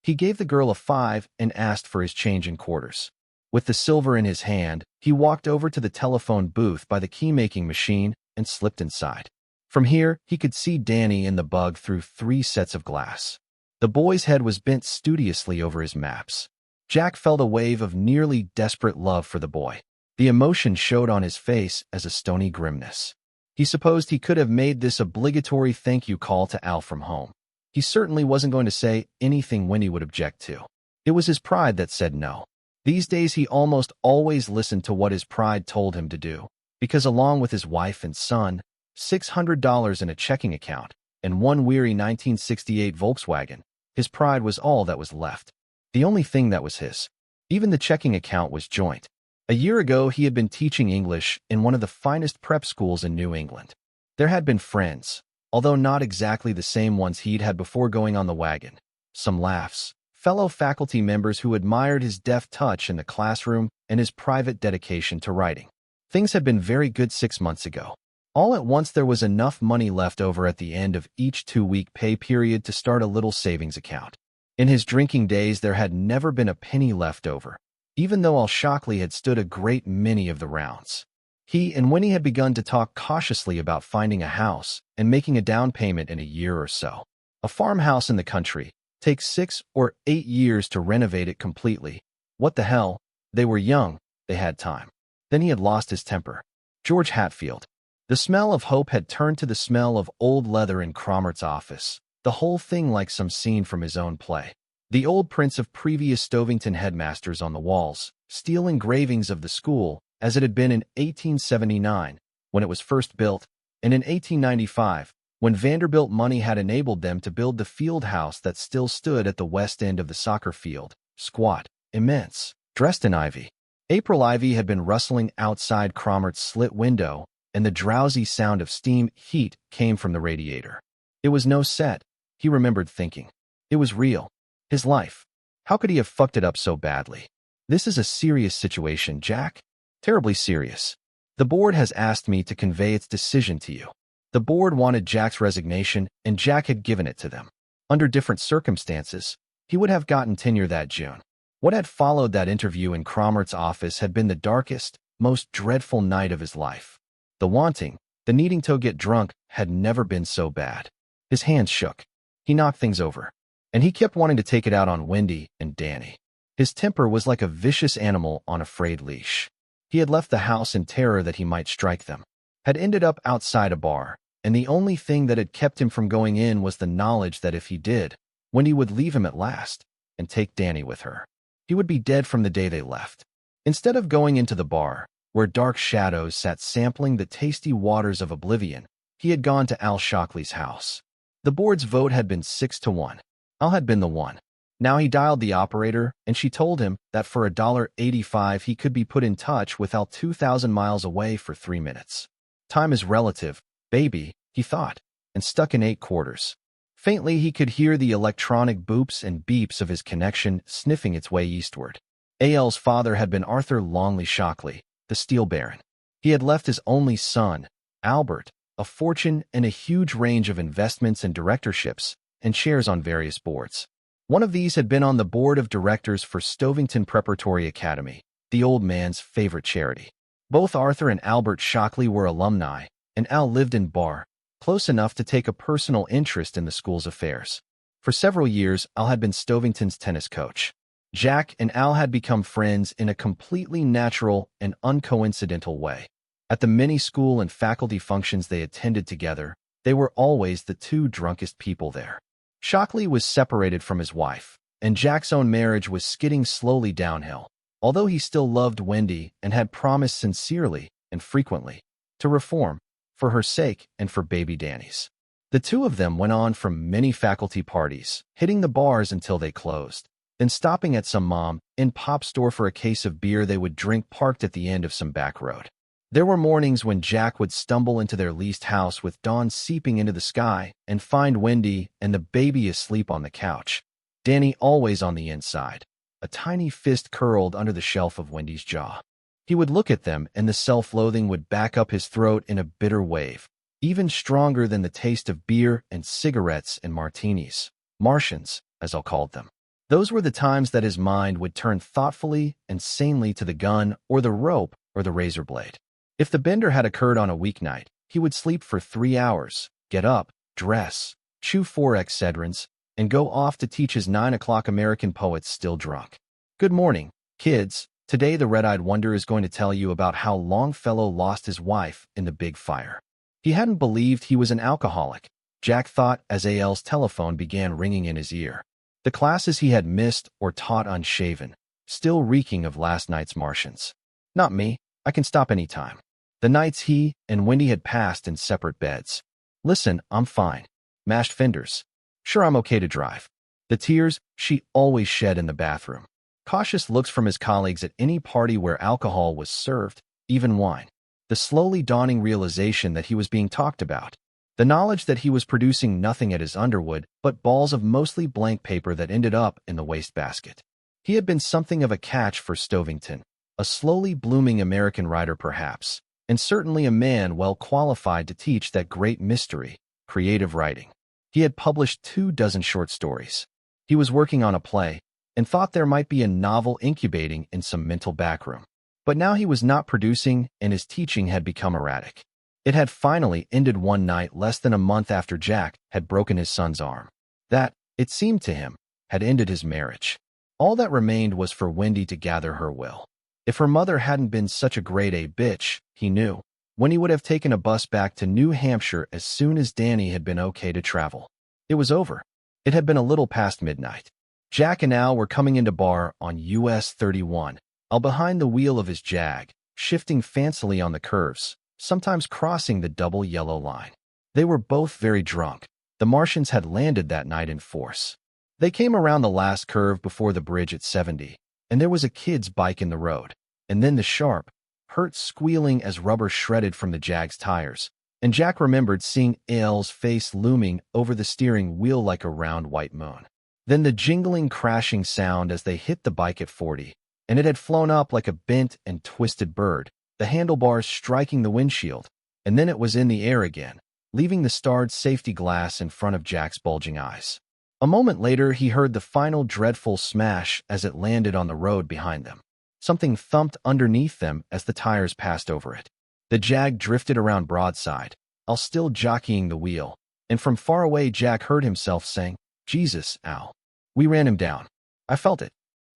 He gave the girl a 5 and asked for his change in quarters. With the silver in his hand, he walked over to the telephone booth by the key-making machine and slipped inside. From here, he could see Danny and the Bug through 3 sets of glass. The boy's head was bent studiously over his maps. Jack felt a wave of nearly desperate love for the boy. The emotion showed on his face as a stony grimness. He supposed he could have made this obligatory thank you call to Al from home. He certainly wasn't going to say anything Winnie would object to. It was his pride that said no. These days he almost always listened to what his pride told him to do, because along with his wife and son, $600 in a checking account, and one weary 1968 Volkswagen, his pride was all that was left. The only thing that was his. Even the checking account was joint. A year ago he had been teaching English in one of the finest prep schools in New England. There had been friends, although not exactly the same ones he'd had before going on the wagon. Some laughs, fellow faculty members who admired his deft touch in the classroom and his private dedication to writing. Things had been very good 6 months ago. All at once there was enough money left over at the end of each 2-week pay period to start a little savings account. In his drinking days there had never been a penny left over, even though Al Shockley had stood a great many of the rounds. He and Winnie had begun to talk cautiously about finding a house and making a down payment in a year or so. A farmhouse in the country takes 6 or 8 years to renovate it completely. What the hell? They were young, they had time. Then he had lost his temper. George Hatfield. The smell of hope had turned to the smell of old leather in Cromart's office, the whole thing like some scene from his own play. The old prints of previous Stovington headmasters on the walls, steel engravings of the school, as it had been in 1879, when it was first built, And in 1895, when Vanderbilt money had enabled them to build the field house that still stood at the west end of the soccer field, squat, immense, dressed in ivy. April ivy had been rustling outside Cromart's slit window, and the drowsy sound of steam heat came from the radiator. It was no set, he remembered thinking. It was real. His life. How could he have fucked it up so badly? This is a serious situation, Jack. Terribly serious. The board has asked me to convey its decision to you. The board wanted Jack's resignation, and Jack had given it to them. Under different circumstances, he would have gotten tenure that June. What had followed that interview in Cromart's office had been the darkest, most dreadful night of his life. The wanting, the needing to get drunk, had never been so bad. His hands shook. He knocked things over. And he kept wanting to take it out on Wendy and Danny. His temper was like a vicious animal on a frayed leash. He had left the house in terror that he might strike them. Had ended up outside a bar, and the only thing that had kept him from going in was the knowledge that if he did, Wendy would leave him at last and take Danny with her. He would be dead from the day they left. Instead of going into the bar, where dark shadows sat sampling the tasty waters of oblivion, he had gone to Al Shockley's house. The board's vote had been 6-1. Al had been the one. Now he dialed the operator, and she told him that for $1.85 he could be put in touch with Al 2,000 miles away for 3 minutes. Time is relative, baby, he thought, and stuck in 8 quarters. Faintly he could hear the electronic boops and beeps of his connection sniffing its way eastward. Al's father had been Arthur Longley Shockley, the steel baron. He had left his only son, Albert, a fortune and a huge range of investments and directorships, and shares on various boards. One of these had been on the board of directors for Stovington Preparatory Academy, the old man's favorite charity. Both Arthur and Albert Shockley were alumni, and Al lived in Barr, close enough to take a personal interest in the school's affairs. For several years, Al had been Stovington's tennis coach. Jack and Al had become friends in a completely natural and uncoincidental way. At the many school and faculty functions they attended together, they were always the 2 drunkest people there. Shockley was separated from his wife, and Jack's own marriage was skidding slowly downhill, although he still loved Wendy and had promised sincerely and frequently to reform, for her sake and for baby Danny's. The 2 of them went on from many faculty parties, hitting the bars until they closed, then stopping at some mom-and-pop store for a case of beer they would drink parked at the end of some back road. There were mornings when Jack would stumble into their leased house with dawn seeping into the sky and find Wendy and the baby asleep on the couch, Danny always on the inside, a tiny fist curled under the shelf of Wendy's jaw. He would look at them and the self-loathing would back up his throat in a bitter wave, even stronger than the taste of beer and cigarettes and martinis. Martians, as I'll call them. Those were the times that his mind would turn thoughtfully and sanely to the gun or the rope or the razor blade. If the bender had occurred on a weeknight, he would sleep for 3 hours, get up, dress, chew 4 Excedrins, and go off to teach his 9 o'clock American poets still drunk. Good morning, kids. Today the red-eyed wonder is going to tell you about how Longfellow lost his wife in the big fire. He hadn't believed he was an alcoholic, Jack thought as Al's telephone began ringing in his ear. The classes he had missed or taught unshaven, still reeking of last night's Martians. Not me. I can stop any time. The nights he and Wendy had passed in separate beds. Listen, I'm fine. Mashed fenders. Sure, I'm okay to drive. The tears she always shed in the bathroom. Cautious looks from his colleagues at any party where alcohol was served, even wine. The slowly dawning realization that he was being talked about. The knowledge that he was producing nothing at his Underwood but balls of mostly blank paper that ended up in the wastebasket. He had been something of a catch for Stovington. A slowly blooming American writer perhaps, and certainly a man well qualified to teach that great mystery, creative writing. He had published 24 short stories. He was working on a play, and thought there might be a novel incubating in some mental backroom. But now he was not producing, and his teaching had become erratic. It had finally ended one night less than a month after Jack had broken his son's arm. That, it seemed to him, had ended his marriage. All that remained was for Wendy to gather her will. If her mother hadn't been such a grade-A bitch, he knew, Wendy would have taken a bus back to New Hampshire as soon as Danny had been okay to travel. It was over. It had been a little past midnight. Jack and Al were coming into Barr on US 31, Al behind the wheel of his Jag, shifting fancily on the curves, sometimes crossing the double yellow line. They were both very drunk. The Martians had landed that night in force. They came around the last curve before the bridge at 70, and there was a kid's bike in the road. And then the sharp, hurt squealing as rubber shredded from the Jag's tires. And Jack remembered seeing Al's face looming over the steering wheel like a round white moon. Then the jingling, crashing sound as they hit the bike at 40, and it had flown up like a bent and twisted bird, the handlebars striking the windshield, and then it was in the air again, leaving the starred safety glass in front of Jack's bulging eyes. A moment later, he heard the final dreadful smash as it landed on the road behind them. Something thumped underneath them as the tires passed over it. The Jag drifted around broadside, Al still jockeying the wheel, and from far away Jack heard himself saying, "Jesus, Al. We ran him down. I felt it."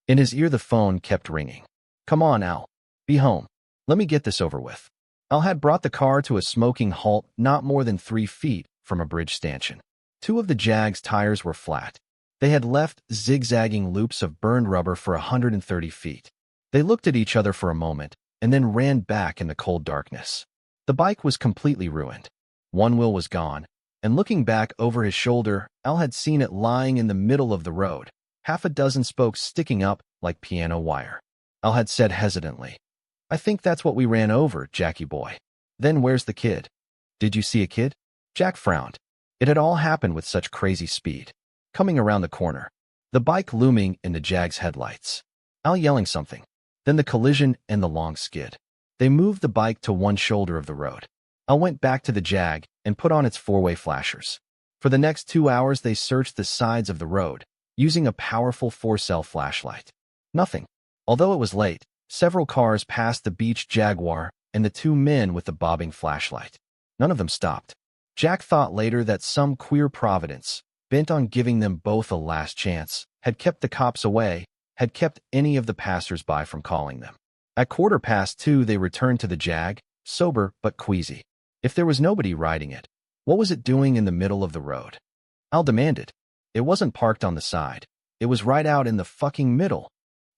In his ear the phone kept ringing. "Come on, Al. Be home. Let me get this over with." Al had brought the car to a smoking halt not more than 3 feet from a bridge stanchion. 2 of the Jag's tires were flat. They had left zigzagging loops of burned rubber for 130 feet. They looked at each other for a moment and then ran back in the cold darkness. The bike was completely ruined. One wheel was gone, and looking back over his shoulder, Al had seen it lying in the middle of the road, half a dozen spokes sticking up like piano wire. Al had said hesitantly, "I think that's what we ran over, Jackie boy." "Then where's the kid?" "Did you see a kid?" Jack frowned. It had all happened with such crazy speed. Coming around the corner, the bike looming in the Jag's headlights. Al yelling something. Then the collision and the long skid. They moved the bike to one shoulder of the road. Al went back to the Jag and put on its 4-way flashers. For the next 2 hours, they searched the sides of the road, using a powerful 4-cell flashlight. Nothing. Although it was late, several cars passed the beach Jaguar and the 2 men with the bobbing flashlight. None of them stopped. Jack thought later that some queer providence, bent on giving them both a last chance, had kept the cops away, had kept any of the passers-by from calling them. At 2:15, they returned to the Jag, sober but queasy. If there was nobody riding it, what was it doing in the middle of the road? Al demanded. It wasn't parked on the side. It was right out in the fucking middle.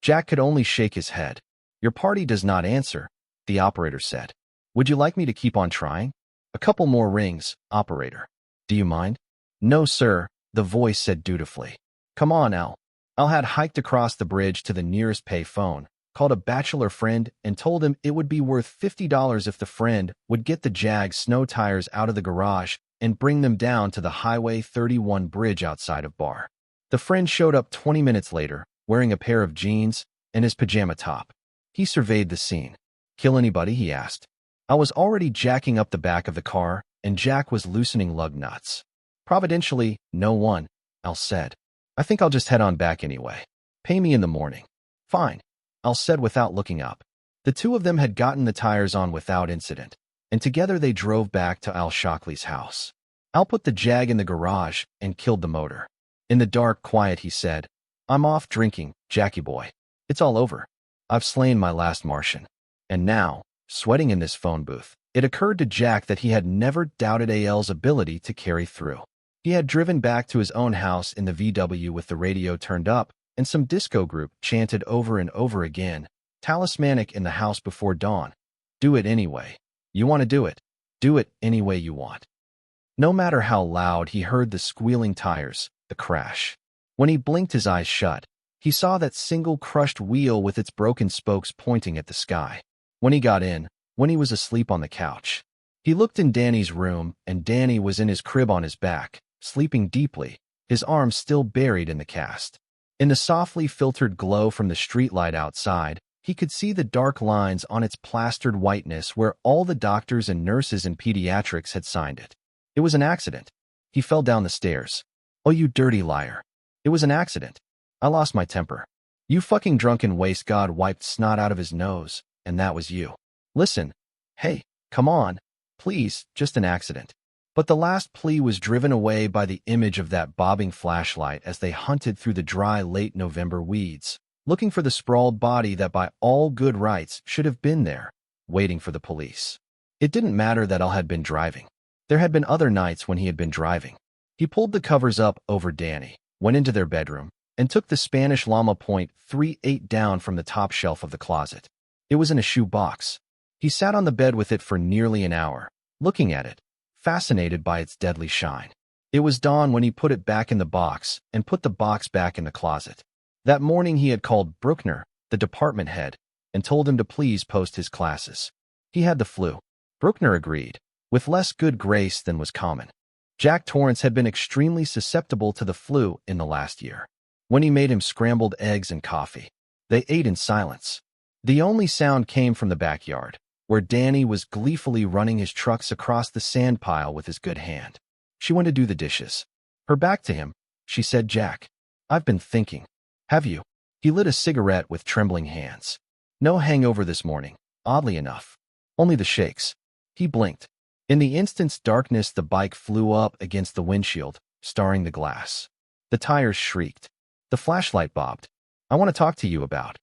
Jack could only shake his head. "Your party does not answer," the operator said. "Would you like me to keep on trying?" "A couple more rings, operator." "Do you mind?" "No, sir," the voice said dutifully. "Come on, Al." Al had hiked across the bridge to the nearest pay phone, called a bachelor friend, and told him it would be worth $50 if the friend would get the Jag snow tires out of the garage and bring them down to the Highway 31 bridge outside of Bar. The friend showed up 20 minutes later, wearing a pair of jeans and his pajama top. He surveyed the scene. "Kill anybody?" he asked. Al was already jacking up the back of the car, and Jack was loosening lug nuts. "Providentially, no one," Al said. "I think I'll just head on back anyway. Pay me in the morning." "Fine," Al said without looking up. The 2 of them had gotten the tires on without incident, and together they drove back to Al Shockley's house. Al put the Jag in the garage and killed the motor. In the dark quiet, he said, "I'm off drinking, Jackie boy. It's all over. I've slain my last Martian." And now, sweating in this phone booth, it occurred to Jack that he had never doubted Al's ability to carry through. He had driven back to his own house in the VW with the radio turned up, and some disco group chanted over and over again, talismanic in the house before dawn. "Do it anyway. You want to do it. Do it any way you want." No matter how loud, he heard the squealing tires, the crash. When he blinked his eyes shut, he saw that single crushed wheel with its broken spokes pointing at the sky. When he got in, when he was asleep on the couch, he looked in Danny's room, and Danny was in his crib on his back, sleeping deeply, his arms still buried in the cast. In the softly filtered glow from the streetlight outside, he could see the dark lines on its plastered whiteness where all the doctors and nurses in pediatrics had signed it. It was an accident. He fell down the stairs. "Oh, you dirty liar. It was an accident. I lost my temper. You fucking drunken waste." God wiped snot out of his nose, and that was you. "Listen. Hey, come on. Please, just an accident." But the last plea was driven away by the image of that bobbing flashlight as they hunted through the dry late November weeds, looking for the sprawled body that by all good rights should have been there, waiting for the police. It didn't matter that Al had been driving. There had been other nights when he had been driving. He pulled the covers up over Danny, went into their bedroom, and took the Spanish Llama .38 down from the top shelf of the closet. It was in a shoe box. He sat on the bed with it for nearly an hour, looking at it, fascinated by its deadly shine. It was dawn when he put it back in the box and put the box back in the closet. That morning he had called Bruckner, the department head, and told him to please post his classes. He had the flu. Bruckner agreed, with less good grace than was common. Jack Torrance had been extremely susceptible to the flu in the last year. When he made him scrambled eggs and coffee, they ate in silence. The only sound came from the backyard, where Danny was gleefully running his trucks across the sand pile with his good hand. She went to do the dishes. Her back to him, she said, "Jack, I've been thinking." "Have you?" He lit a cigarette with trembling hands. "No hangover this morning, oddly enough. Only the shakes." He blinked. In the instant's darkness, the bike flew up against the windshield, starring the glass. The tires shrieked. The flashlight bobbed. "I want to talk to you about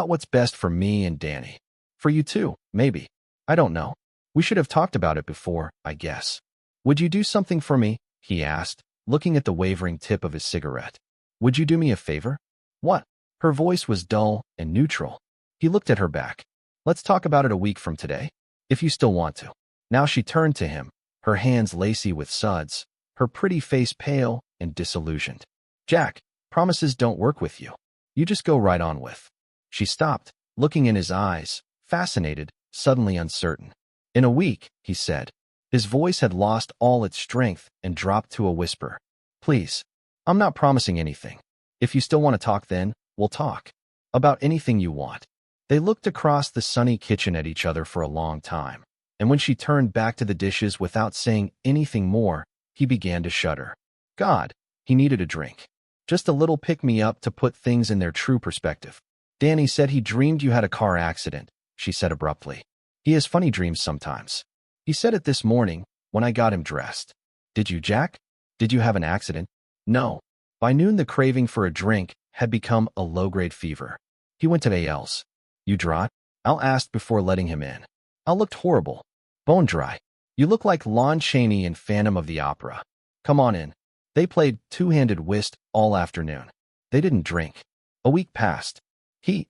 what's best for me and Danny. For you too, maybe. I don't know. We should have talked about it before, I guess." "Would you do something for me?" he asked, looking at the wavering tip of his cigarette. "Would you do me a favor?" "What?" Her voice was dull and neutral. He looked at her back. "Let's talk about it a week from today, if you still want to." Now she turned to him, her hands lacy with suds, her pretty face pale and disillusioned. "Jack, promises don't work with you. You just go right on with." She stopped, looking in his eyes, fascinated, suddenly uncertain. "In a week," he said. His voice had lost all its strength and dropped to a whisper. "Please. I'm not promising anything. If you still want to talk, then we'll talk. About anything you want." They looked across the sunny kitchen at each other for a long time, and when she turned back to the dishes without saying anything more, he began to shudder. God, he needed a drink. Just a little pick-me-up to put things in their true perspective. "Danny said he dreamed you had a car accident," she said abruptly. "He has funny dreams sometimes. He said it this morning, when I got him dressed." "Did you, Jack? Did you have an accident?" "No." By noon the craving for a drink had become a low-grade fever. He went to Al's. "You drought?" Al asked before letting him in. Al looked horrible. Bone dry. "You look like Lon Chaney in Phantom of the Opera. Come on in." They played two-handed whist all afternoon. They didn't drink. A week passed.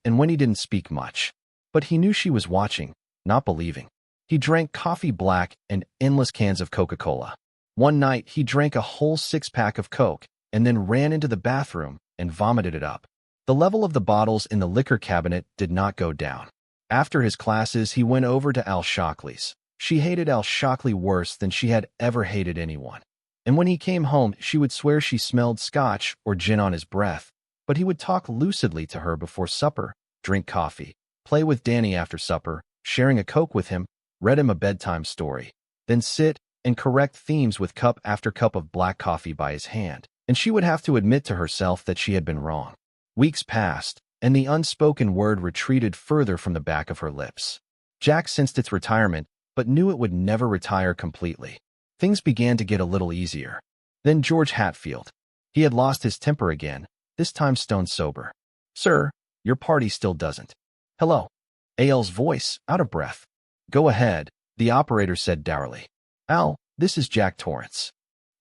And Winnie didn't speak much. But he knew she was watching, not believing. He drank coffee black and endless cans of Coca-Cola. One night, he drank a whole six-pack of Coke and then ran into the bathroom and vomited it up. The level of the bottles in the liquor cabinet did not go down. After his classes, he went over to Al Shockley's. She hated Al Shockley worse than she had ever hated anyone. And when he came home, she would swear she smelled scotch or gin on his breath, but he would talk lucidly to her before supper, drink coffee, play with Danny after supper, sharing a Coke with him, read him a bedtime story, then sit and correct themes with cup after cup of black coffee by his hand, and she would have to admit to herself that she had been wrong. Weeks passed, and the unspoken word retreated further from the back of her lips. Jack sensed its retirement, but knew it would never retire completely. Things began to get a little easier. Then George Hatfield. He had lost his temper again, this time stone sober. "Sir, your party still doesn't." "Hello." Al's voice, out of breath. "Go ahead," the operator said dourly. "Al, this is Jack Torrance."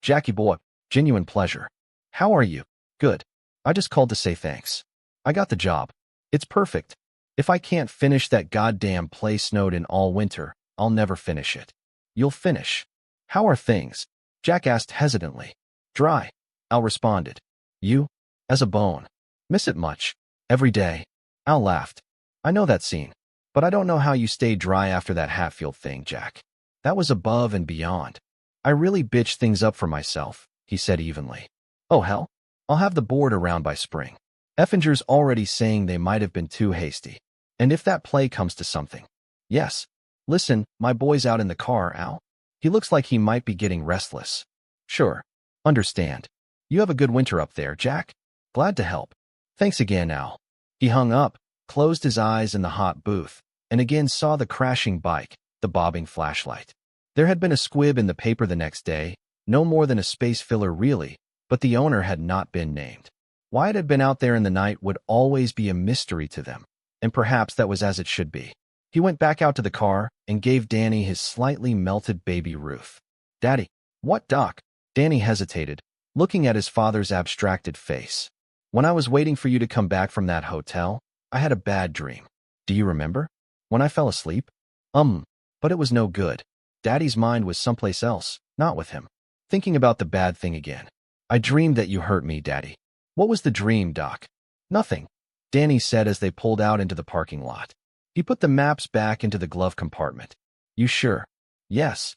"Jackie boy, genuine pleasure. How are you?" "Good. I just called to say thanks. I got the job. It's perfect. If I can't finish that goddamn play snowed in all winter, I'll never finish it." "You'll finish." "How are things?" Jack asked hesitantly. "Dry," Al responded. "You?" "As a bone. Miss it much?" "Every day." Al laughed. "I know that scene. But I don't know how you stayed dry after that Hatfield thing, Jack. That was above and beyond." "I really bitched things up for myself," he said evenly. "Oh hell. I'll have the board around by spring. Effinger's already saying they might have been too hasty. And if that play comes to something." "Yes. Listen, my boy's out in the car, Al. He looks like he might be getting restless." "Sure. Understand. You have a good winter up there, Jack. Glad to help." "Thanks again, Al." He hung up, closed his eyes in the hot booth, and again saw the crashing bike, the bobbing flashlight. There had been a squib in the paper the next day, no more than a space filler really, but the owner had not been named. Why it had been out there in the night would always be a mystery to them, and perhaps that was as it should be. He went back out to the car and gave Danny his slightly melted baby Ruth. "Daddy." "What, Doc?" Danny hesitated, looking at his father's abstracted face. "When I was waiting for you to come back from that hotel, I had a bad dream. Do you remember? When I fell asleep?" But it was no good. Daddy's mind was someplace else, not with him. Thinking about the bad thing again. I dreamed that you hurt me, Daddy. What was the dream, Doc? Nothing, Danny said as they pulled out into the parking lot. He put the maps back into the glove compartment. You sure? Yes.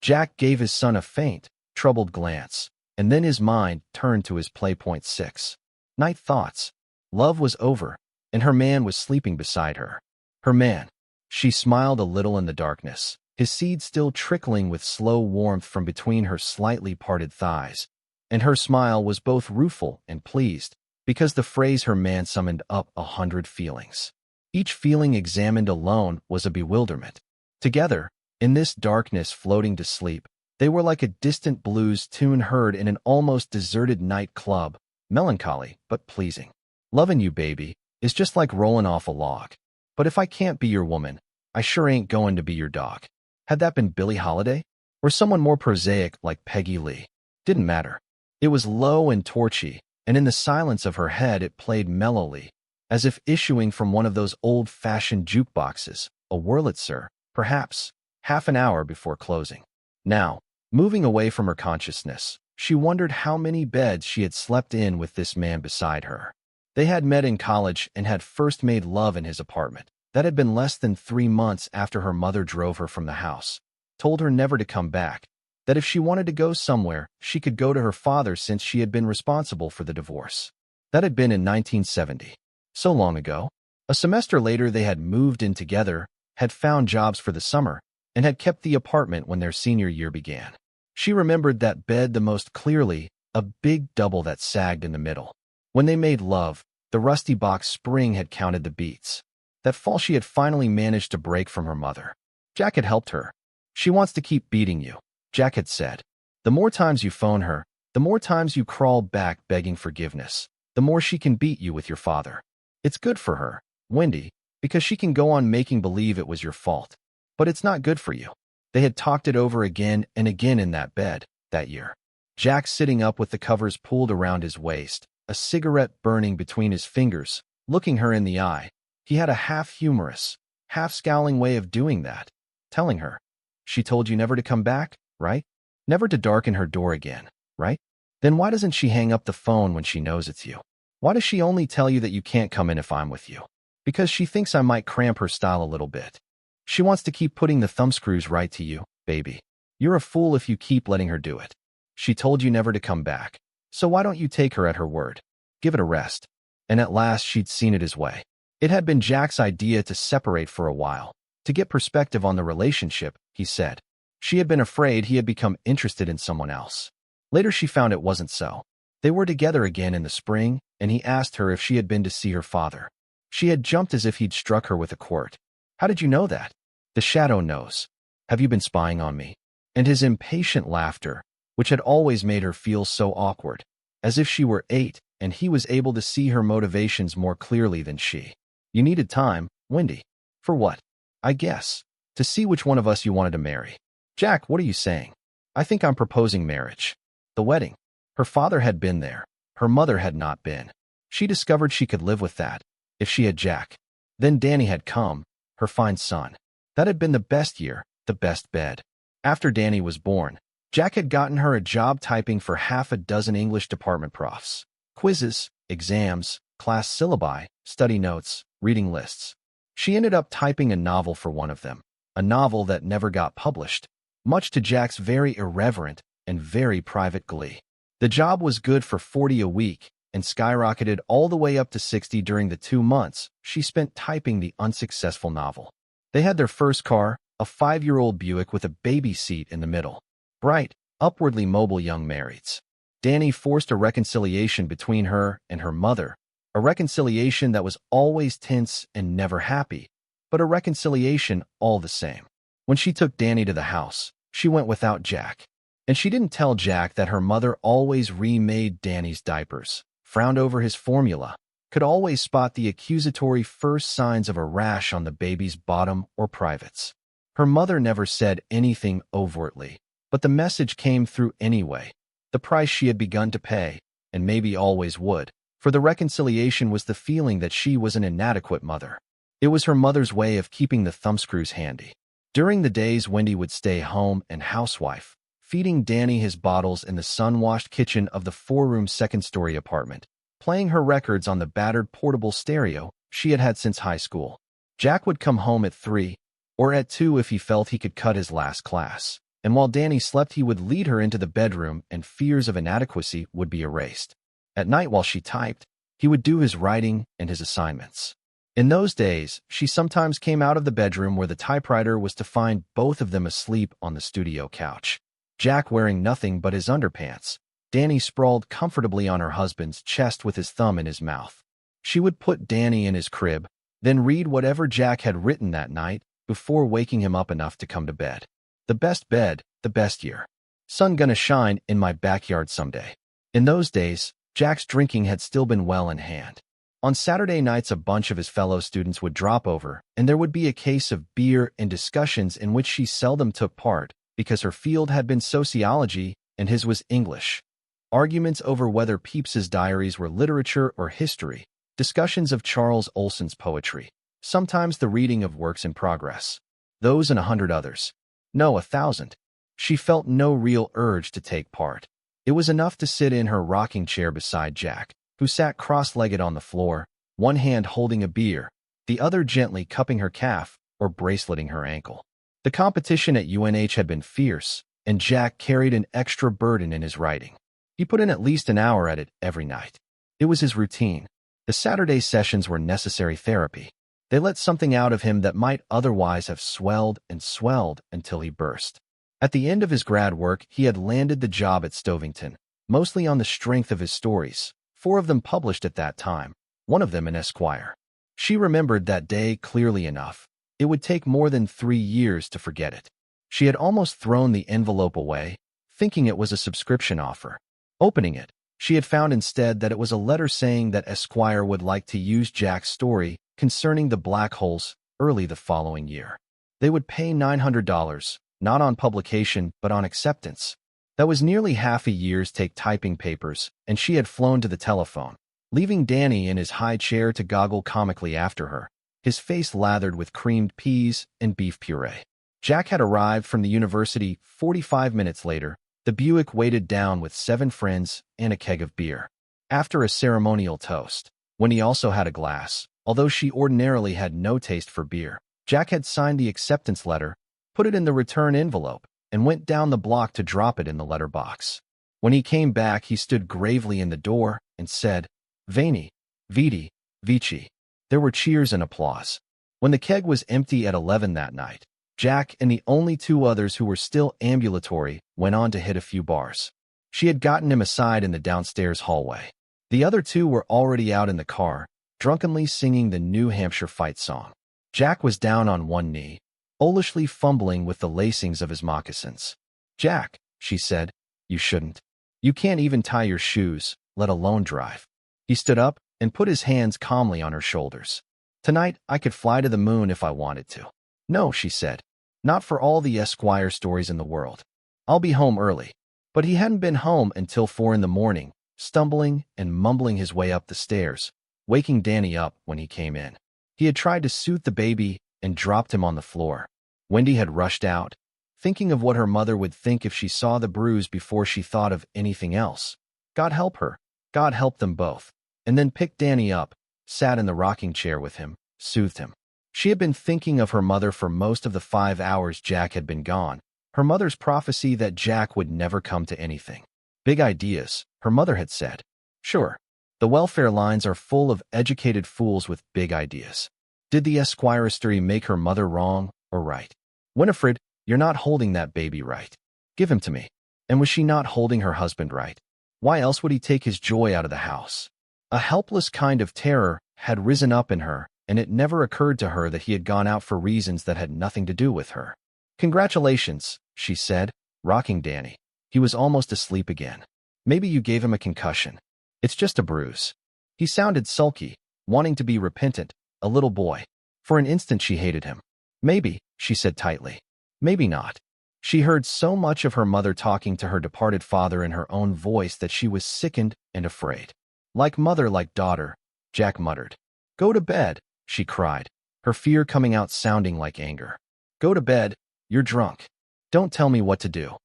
Jack gave his son a faint, troubled glance, and then his mind turned to his playpoint 6. Night thoughts. Love was over, and her man was sleeping beside her. Her man. She smiled a little in the darkness, his seed still trickling with slow warmth from between her slightly parted thighs. And her smile was both rueful and pleased, because the phrase her man summoned up 100 feelings. Each feeling examined alone was a bewilderment. Together, in this darkness floating to sleep, they were like a distant blues tune heard in an almost deserted nightclub, melancholy but pleasing. Loving you, baby, is just like rolling off a log. But if I can't be your woman, I sure ain't going to be your dog. Had that been Billie Holiday? Or someone more prosaic like Peggy Lee? Didn't matter. It was low and torchy, and in the silence of her head it played mellowly, as if issuing from one of those old-fashioned jukeboxes, a Wurlitzer, perhaps, half an hour before closing. Now, moving away from her consciousness, she wondered how many beds she had slept in with this man beside her. They had met in college and had first made love in his apartment. That had been less than 3 months after her mother drove her from the house, told her never to come back, that if she wanted to go somewhere, she could go to her father since she had been responsible for the divorce. That had been in 1970. So long ago. A semester later they had moved in together, had found jobs for the summer, and had kept the apartment when their senior year began. She remembered that bed the most clearly, a big double that sagged in the middle. When they made love, the rusty box spring had counted the beats. That fall she had finally managed to break from her mother. Jack had helped her. She wants to keep beating you, Jack had said. The more times you phone her, the more times you crawl back begging forgiveness, the more she can beat you with your father. It's good for her, Wendy, because she can go on making believe it was your fault. But it's not good for you. They had talked it over again and again in that bed, that year. Jack sitting up with the covers pulled around his waist, a cigarette burning between his fingers, looking her in the eye. He had a half-humorous, half-scowling way of doing that, telling her. She told you never to come back, right? Never to darken her door again, right? Then why doesn't she hang up the phone when she knows it's you? Why does she only tell you that you can't come in if I'm with you? Because she thinks I might cramp her style a little bit. She wants to keep putting the thumbscrews right to you, baby. You're a fool if you keep letting her do it. She told you never to come back. So why don't you take her at her word? Give it a rest. And at last she'd seen it his way. It had been Jack's idea to separate for a while, to get perspective on the relationship, he said. She had been afraid he had become interested in someone else. Later she found it wasn't so. They were together again in the spring, and he asked her if she had been to see her father. She had jumped as if he'd struck her with a quirt. How did you know that? The shadow knows. Have you been spying on me? And his impatient laughter, which had always made her feel so awkward, as if she were 8, and he was able to see her motivations more clearly than she. You needed time, Wendy. For what? I guess. To see which one of us you wanted to marry. Jack, what are you saying? I think I'm proposing marriage. The wedding. Her father had been there. Her mother had not been. She discovered she could live with that, if she had Jack. Then Danny had come, her fine son. That had been the best year, the best bed. After Danny was born, Jack had gotten her a job typing for half a dozen English department profs. Quizzes, exams, class syllabi, study notes, reading lists. She ended up typing a novel for one of them, a novel that never got published, much to Jack's very irreverent and very private glee. The job was good for 40 a week and skyrocketed all the way up to 60 during the 2 months she spent typing the unsuccessful novel. They had their first car, a 5-year-old Buick with a baby seat in the middle. Bright, upwardly mobile young marrieds. Danny forced a reconciliation between her and her mother, a reconciliation that was always tense and never happy, but a reconciliation all the same. When she took Danny to the house, she went without Jack. And she didn't tell Jack that her mother always remade Danny's diapers, frowned over his formula, could always spot the accusatory first signs of a rash on the baby's bottom or privates. Her mother never said anything overtly, but the message came through anyway. The price she had begun to pay, and maybe always would, for the reconciliation was the feeling that she was an inadequate mother. It was her mother's way of keeping the thumbscrews handy. During the days, Wendy would stay home and housewife, feeding Danny his bottles in the sun-washed kitchen of the four-room second-story apartment, playing her records on the battered portable stereo she had had since high school. Jack would come home at 3 or at 2 if he felt he could cut his last class, and while Danny slept he would lead her into the bedroom and fears of inadequacy would be erased. At night while she typed, he would do his writing and his assignments. In those days, she sometimes came out of the bedroom where the typewriter was to find both of them asleep on the studio couch. Jack wearing nothing but his underpants, Danny sprawled comfortably on her husband's chest with his thumb in his mouth. She would put Danny in his crib, then read whatever Jack had written that night before waking him up enough to come to bed. The best bed, the best year. Sun gonna shine in my backyard someday. In those days, Jack's drinking had still been well in hand. On Saturday nights, a bunch of his fellow students would drop over, and there would be a case of beer and discussions in which she seldom took part because her field had been sociology and his was English. Arguments over whether Pepys's diaries were literature or history, discussions of Charles Olson's poetry, sometimes the reading of works in progress. Those and 100 others. No, 1,000. She felt no real urge to take part. It was enough to sit in her rocking chair beside Jack, who sat cross-legged on the floor, one hand holding a beer, the other gently cupping her calf or braceleting her ankle. The competition at UNH had been fierce, and Jack carried an extra burden in his writing. He put in at least an hour at it every night. It was his routine. The Saturday sessions were necessary therapy. They let something out of him that might otherwise have swelled and swelled until he burst. At the end of his grad work, he had landed the job at Stovington, mostly on the strength of his stories, 4 of them published at that time, one of them in Esquire. She remembered that day clearly enough. It would take more than 3 years to forget it. She had almost thrown the envelope away, thinking it was a subscription offer. Opening it, she had found instead that it was a letter saying that Esquire would like to use Jack's story concerning the black holes early the following year. They would pay $900, not on publication but on acceptance. That was nearly half a year's take typing papers, and she had flown to the telephone, leaving Danny in his high chair to goggle comically after her, his face lathered with creamed peas and beef puree. Jack had arrived from the university 45 minutes later. The Buick weighted down with 7 friends and a keg of beer. After a ceremonial toast, when he also had a glass, although she ordinarily had no taste for beer, Jack had signed the acceptance letter, put it in the return envelope, and went down the block to drop it in the letterbox. When he came back, he stood gravely in the door and said, "Veni, Vidi, Vici." There were cheers and applause. When the keg was empty at 11 that night, Jack and the only 2 others who were still ambulatory went on to hit a few bars. She had gotten him aside in the downstairs hallway. The other 2 were already out in the car, drunkenly singing the New Hampshire fight song. Jack was down on one knee, olishly fumbling with the lacings of his moccasins. "Jack," she said, "you shouldn't. You can't even tie your shoes, let alone drive." He stood up and put his hands calmly on her shoulders. "Tonight, I could fly to the moon if I wanted to." "No," she said. "Not for all the Esquire stories in the world. I'll be home early." But he hadn't been home until 4 in the morning, stumbling and mumbling his way up the stairs, waking Danny up when he came in. He had tried to soothe the baby and dropped him on the floor. Wendy had rushed out, thinking of what her mother would think if she saw the bruise before she thought of anything else. God help her. God help them both. And then picked Danny up, sat in the rocking chair with him, soothed him. She had been thinking of her mother for most of the 5 hours Jack had been gone, her mother's prophecy that Jack would never come to anything. Big ideas, her mother had said. Sure, the welfare lines are full of educated fools with big ideas. Did the Esquire story make her mother wrong or right? "Winifred, you're not holding that baby right. Give him to me." And was she not holding her husband right? Why else would he take his joy out of the house? A helpless kind of terror had risen up in her, and it never occurred to her that he had gone out for reasons that had nothing to do with her. "Congratulations," she said, rocking Danny. He was almost asleep again. "Maybe you gave him a concussion. It's just a bruise." He sounded sulky, wanting to be repentant, a little boy. For an instant she hated him. "Maybe," she said tightly. "Maybe not." She heard so much of her mother talking to her departed father in her own voice that she was sickened and afraid. "Like mother, like daughter," Jack muttered. "Go to bed," she cried, her fear coming out sounding like anger. "Go to bed, You're drunk. Don't tell me what to do.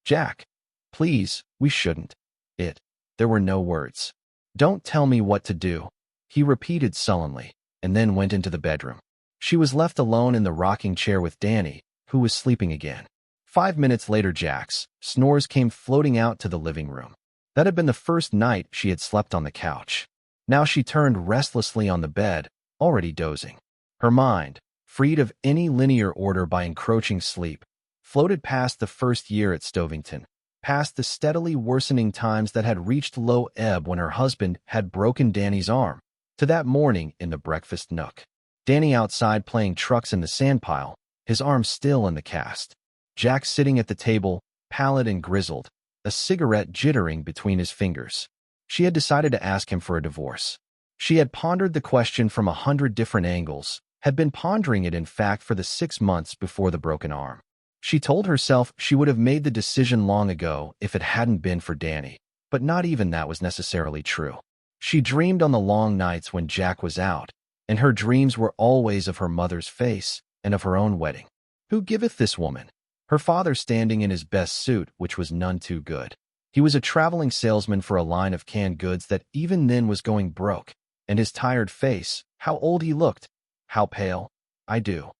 Jack, please, we shouldn't. There were no words. Don't tell me what to do, he repeated sullenly, and then went into the bedroom. She was left alone in the rocking chair with Danny, who was sleeping again. 5 minutes later, Jack's snores came floating out to the living room. That had been the first night she had slept on the couch. Now she turned restlessly on the bed, already dozing. Her mind, freed of any linear order by encroaching sleep, floated past the first year at Stovington, past the steadily worsening times that had reached low ebb when her husband had broken Danny's arm, to that morning in the breakfast nook. Danny outside playing trucks in the sandpile, his arm still in the cast. Jack sitting at the table, pallid and grizzled, a cigarette jittering between his fingers. She had decided to ask him for a divorce. She had pondered the question from 100 different angles, had been pondering it in fact for the 6 months before the broken arm. She told herself she would have made the decision long ago if it hadn't been for Danny, but not even that was necessarily true. She dreamed on the long nights when Jack was out, and her dreams were always of her mother's face and of her own wedding. Who giveth this woman? Her father standing in his best suit, which was none too good. He was a traveling salesman for a line of canned goods that even then was going broke, and his tired face, how old he looked, how pale. I do.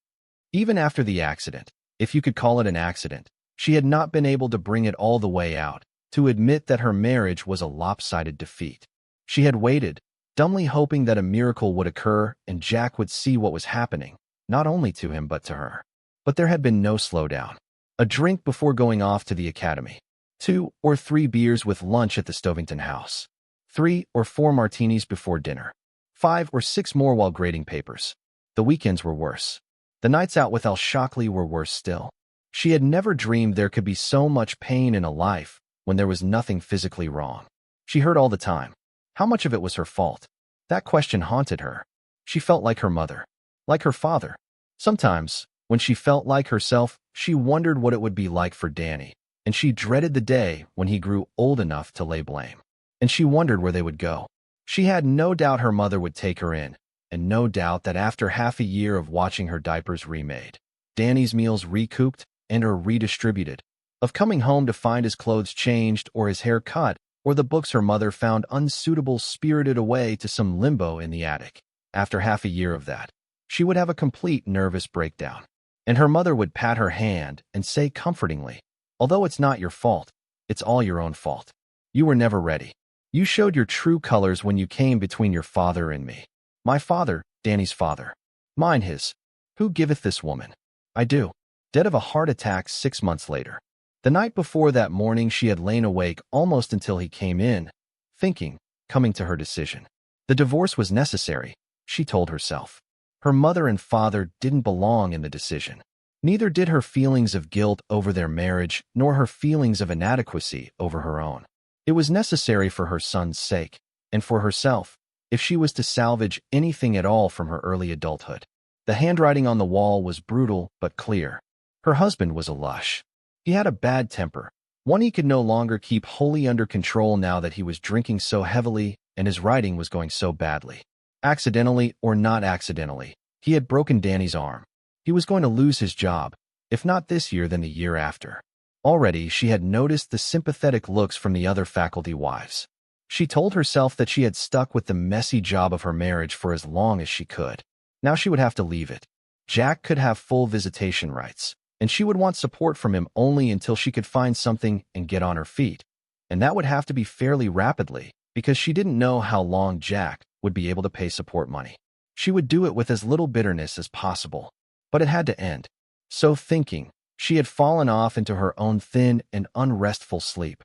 Even after the accident, if you could call it an accident, she had not been able to bring it all the way out, to admit that her marriage was a lopsided defeat. She had waited, dumbly hoping that a miracle would occur and Jack would see what was happening, not only to him but to her. But there had been no slowdown. A drink before going off to the academy. 2 or 3 beers with lunch at the Stovington house. 3 or 4 martinis before dinner. 5 or 6 more while grading papers. The weekends were worse. The nights out with Al Shockley were worse still. She had never dreamed there could be so much pain in a life when there was nothing physically wrong. She heard all the time. How much of it was her fault? That question haunted her. She felt like her mother, like her father. Sometimes, when she felt like herself, she wondered what it would be like for Danny, and she dreaded the day when he grew old enough to lay blame. And she wondered where they would go. She had no doubt her mother would take her in, and no doubt that after half a year of watching her diapers remade, Danny's meals recouped and her redistributed, of coming home to find his clothes changed or his hair cut, or the books her mother found unsuitable spirited away to some limbo in the attic. After half a year of that, she would have a complete nervous breakdown, and her mother would pat her hand and say comfortingly, "Although it's not your fault, it's all your own fault. You were never ready. You showed your true colors when you came between your father and me." My father, Danny's father. Mine his. Who giveth this woman? I do. Dead of a heart attack 6 months later. The night before that morning she had lain awake almost until he came in, thinking, coming to her decision. The divorce was necessary, she told herself. Her mother and father didn't belong in the decision. Neither did her feelings of guilt over their marriage, nor her feelings of inadequacy over her own. It was necessary for her son's sake, and for herself, if she was to salvage anything at all from her early adulthood. The handwriting on the wall was brutal but clear. Her husband was a lush. He had a bad temper, one he could no longer keep wholly under control now that he was drinking so heavily and his writing was going so badly. Accidentally or not accidentally, he had broken Danny's arm. He was going to lose his job, if not this year then the year after. Already she had noticed the sympathetic looks from the other faculty wives. She told herself that she had stuck with the messy job of her marriage for as long as she could. Now she would have to leave it. Jack could have full visitation rights, and she would want support from him only until she could find something and get on her feet. And that would have to be fairly rapidly, because she didn't know how long Jack would be able to pay support money. She would do it with as little bitterness as possible, but it had to end. So thinking, she had fallen off into her own thin and unrestful sleep,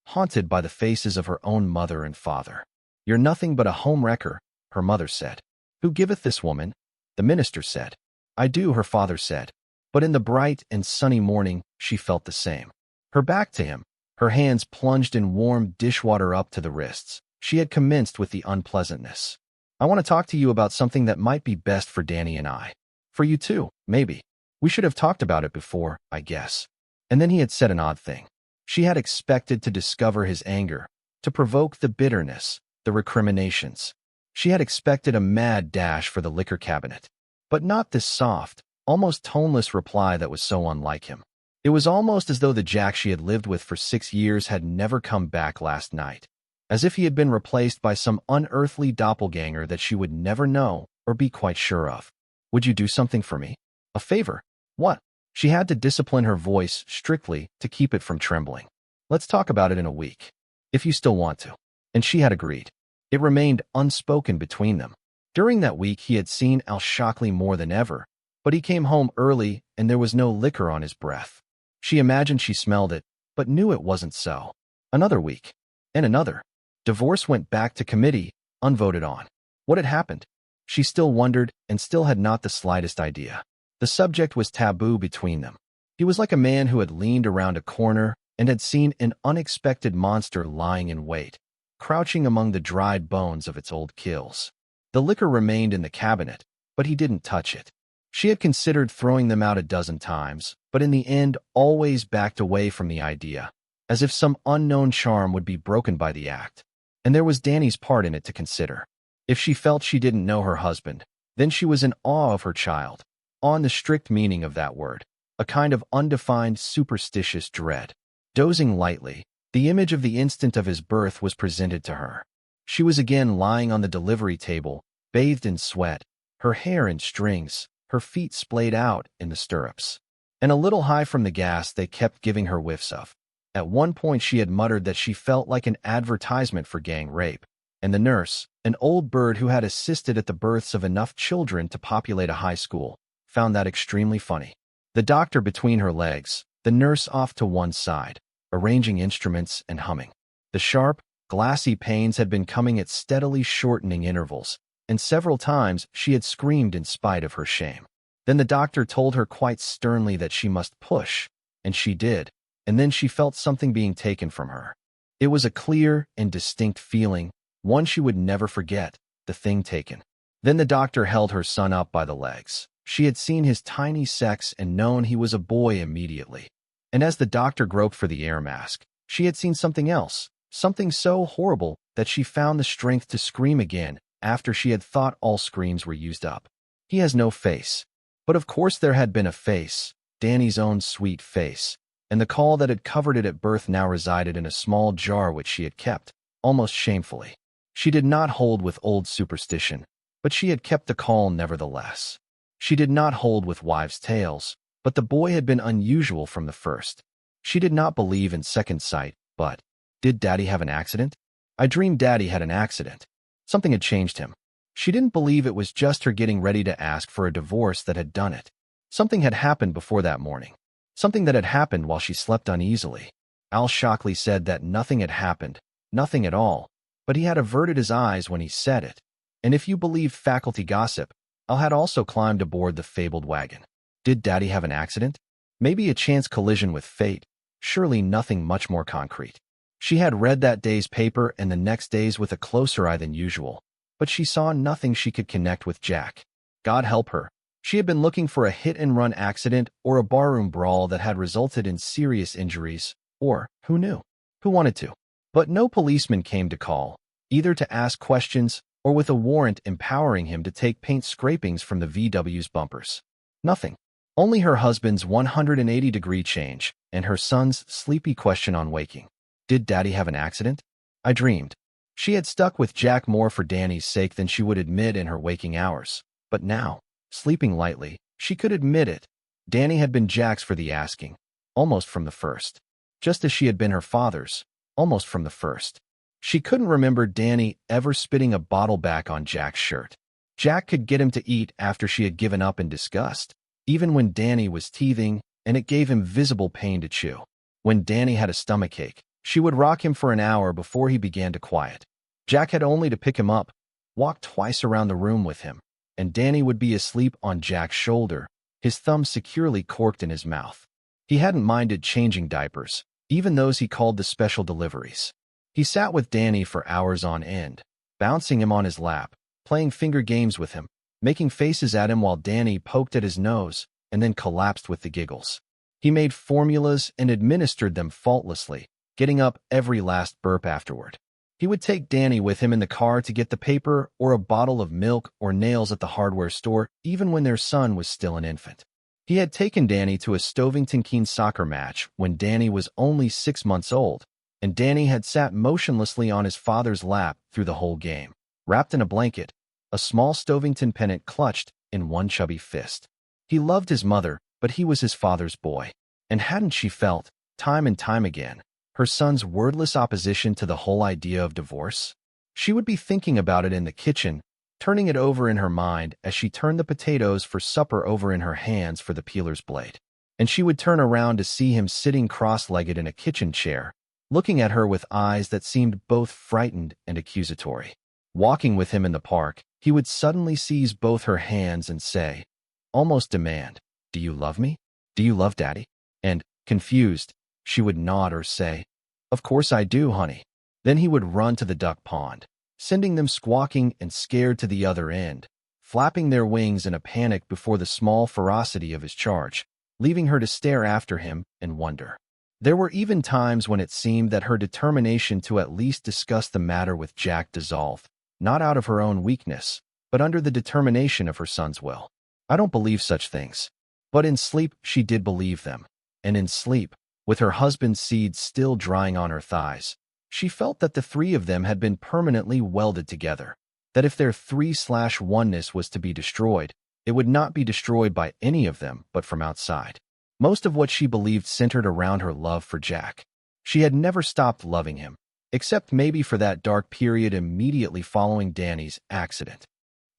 haunted by the faces of her own mother and father. "You're nothing but a home wrecker," her mother said. "Who giveth this woman?" the minister said. "I do," her father said. But in the bright and sunny morning, she felt the same. Her back to him, her hands plunged in warm dishwater up to the wrists, she had commenced with the unpleasantness. "I want to talk to you about something that might be best for Danny and I. For you too, maybe. We should have talked about it before, I guess." And then he had said an odd thing. She had expected to discover his anger, to provoke the bitterness, the recriminations. She had expected a mad dash for the liquor cabinet. But not this soft, almost toneless reply that was so unlike him. It was almost as though the Jack she had lived with for 6 years had never come back last night, as if he had been replaced by some unearthly doppelganger that she would never know or be quite sure of. Would you do something for me? A favor? What? She had to discipline her voice strictly to keep it from trembling. Let's talk about it in a week, if you still want to. And she had agreed. It remained unspoken between them. During that week, he had seen Al Shockley more than ever, but he came home early and there was no liquor on his breath. She imagined she smelled it, but knew it wasn't so. Another week. And another. Divorce went back to committee, unvoted on. What had happened? She still wondered and still had not the slightest idea. The subject was taboo between them. He was like a man who had leaned around a corner and had seen an unexpected monster lying in wait, crouching among the dried bones of its old kills. The liquor remained in the cabinet, but he didn't touch it. She had considered throwing them out a dozen times, but in the end always backed away from the idea, as if some unknown charm would be broken by the act. And there was Danny's part in it to consider. If she felt she didn't know her husband, then she was in awe of her child, awe in the strict meaning of that word, a kind of undefined superstitious dread. Dozing lightly, the image of the instant of his birth was presented to her. She was again lying on the delivery table, bathed in sweat, her hair in strings, her feet splayed out in the stirrups. And a little high from the gas they kept giving her whiffs of. At one point she had muttered that she felt like an advertisement for gang rape, and the nurse, an old bird who had assisted at the births of enough children to populate a high school, found that extremely funny. The doctor between her legs, the nurse off to one side, arranging instruments and humming. The sharp, glassy pains had been coming at steadily shortening intervals, and several times she had screamed in spite of her shame. Then the doctor told her quite sternly that she must push, and she did, and then she felt something being taken from her. It was a clear and distinct feeling, one she would never forget, the thing taken. Then the doctor held her son up by the legs. She had seen his tiny sex and known he was a boy immediately. And as the doctor groped for the air mask, she had seen something else, something so horrible that she found the strength to scream again after she had thought all screams were used up. He has no face. But of course there had been a face, Danny's own sweet face, and the caul that had covered it at birth now resided in a small jar which she had kept, almost shamefully. She did not hold with old superstition, but she had kept the caul nevertheless. She did not hold with wives' tales, but the boy had been unusual from the first. She did not believe in second sight, but, did Daddy have an accident? I dreamed Daddy had an accident. Something had changed him. She didn't believe it was just her getting ready to ask for a divorce that had done it. Something had happened before that morning. Something that had happened while she slept uneasily. Al Shockley said that nothing had happened, nothing at all, but he had averted his eyes when he said it. And if you believed faculty gossip, Al had also climbed aboard the fabled wagon. Did Daddy have an accident? Maybe a chance collision with fate. Surely nothing much more concrete. She had read that day's paper and the next day's with a closer eye than usual, but she saw nothing she could connect with Jack. God help her. She had been looking for a hit-and-run accident or a barroom brawl that had resulted in serious injuries, or, who knew, who wanted to. But no policeman came to call, either to ask questions or with a warrant empowering him to take paint scrapings from the VW's bumpers. Nothing. Only her husband's 180-degree change and her son's sleepy question on waking. Did Daddy have an accident? I dreamed. She had stuck with Jack more for Danny's sake than she would admit in her waking hours. But now, sleeping lightly, she could admit it. Danny had been Jack's for the asking, almost from the first. Just as she had been her father's, almost from the first. She couldn't remember Danny ever spitting a bottle back on Jack's shirt. Jack could get him to eat after she had given up in disgust, even when Danny was teething, and it gave him visible pain to chew. When Danny had a stomachache, she would rock him for an hour before he began to quiet. Jack had only to pick him up, walk twice around the room with him, and Danny would be asleep on Jack's shoulder, his thumb securely corked in his mouth. He hadn't minded changing diapers, even those he called the special deliveries. He sat with Danny for hours on end, bouncing him on his lap, playing finger games with him, making faces at him while Danny poked at his nose and then collapsed with the giggles. He made formulas and administered them faultlessly, getting up every last burp afterward. He would take Danny with him in the car to get the paper or a bottle of milk or nails at the hardware store, even when their son was still an infant. He had taken Danny to a Stovington Keen soccer match when Danny was only 6 months old, and Danny had sat motionlessly on his father's lap through the whole game, wrapped in a blanket, a small Stovington pennant clutched in one chubby fist. He loved his mother, but he was his father's boy. And hadn't she felt, time and time again, her son's wordless opposition to the whole idea of divorce? She would be thinking about it in the kitchen, turning it over in her mind as she turned the potatoes for supper over in her hands for the peeler's blade. And she would turn around to see him sitting cross-legged in a kitchen chair, looking at her with eyes that seemed both frightened and accusatory. Walking with him in the park, he would suddenly seize both her hands and say, almost demand, "Do you love me? Do you love Daddy?" And, confused, she would nod or say, "Of course I do, honey." Then he would run to the duck pond, sending them squawking and scared to the other end, flapping their wings in a panic before the small ferocity of his charge, leaving her to stare after him and wonder. There were even times when it seemed that her determination to at least discuss the matter with Jack dissolved, not out of her own weakness, but under the determination of her son's will. I don't believe such things. But in sleep, she did believe them. And in sleep, with her husband's seeds still drying on her thighs, she felt that the three of them had been permanently welded together, that if their three/oneness was to be destroyed, it would not be destroyed by any of them but from outside. Most of what she believed centered around her love for Jack. She had never stopped loving him, except maybe for that dark period immediately following Danny's accident.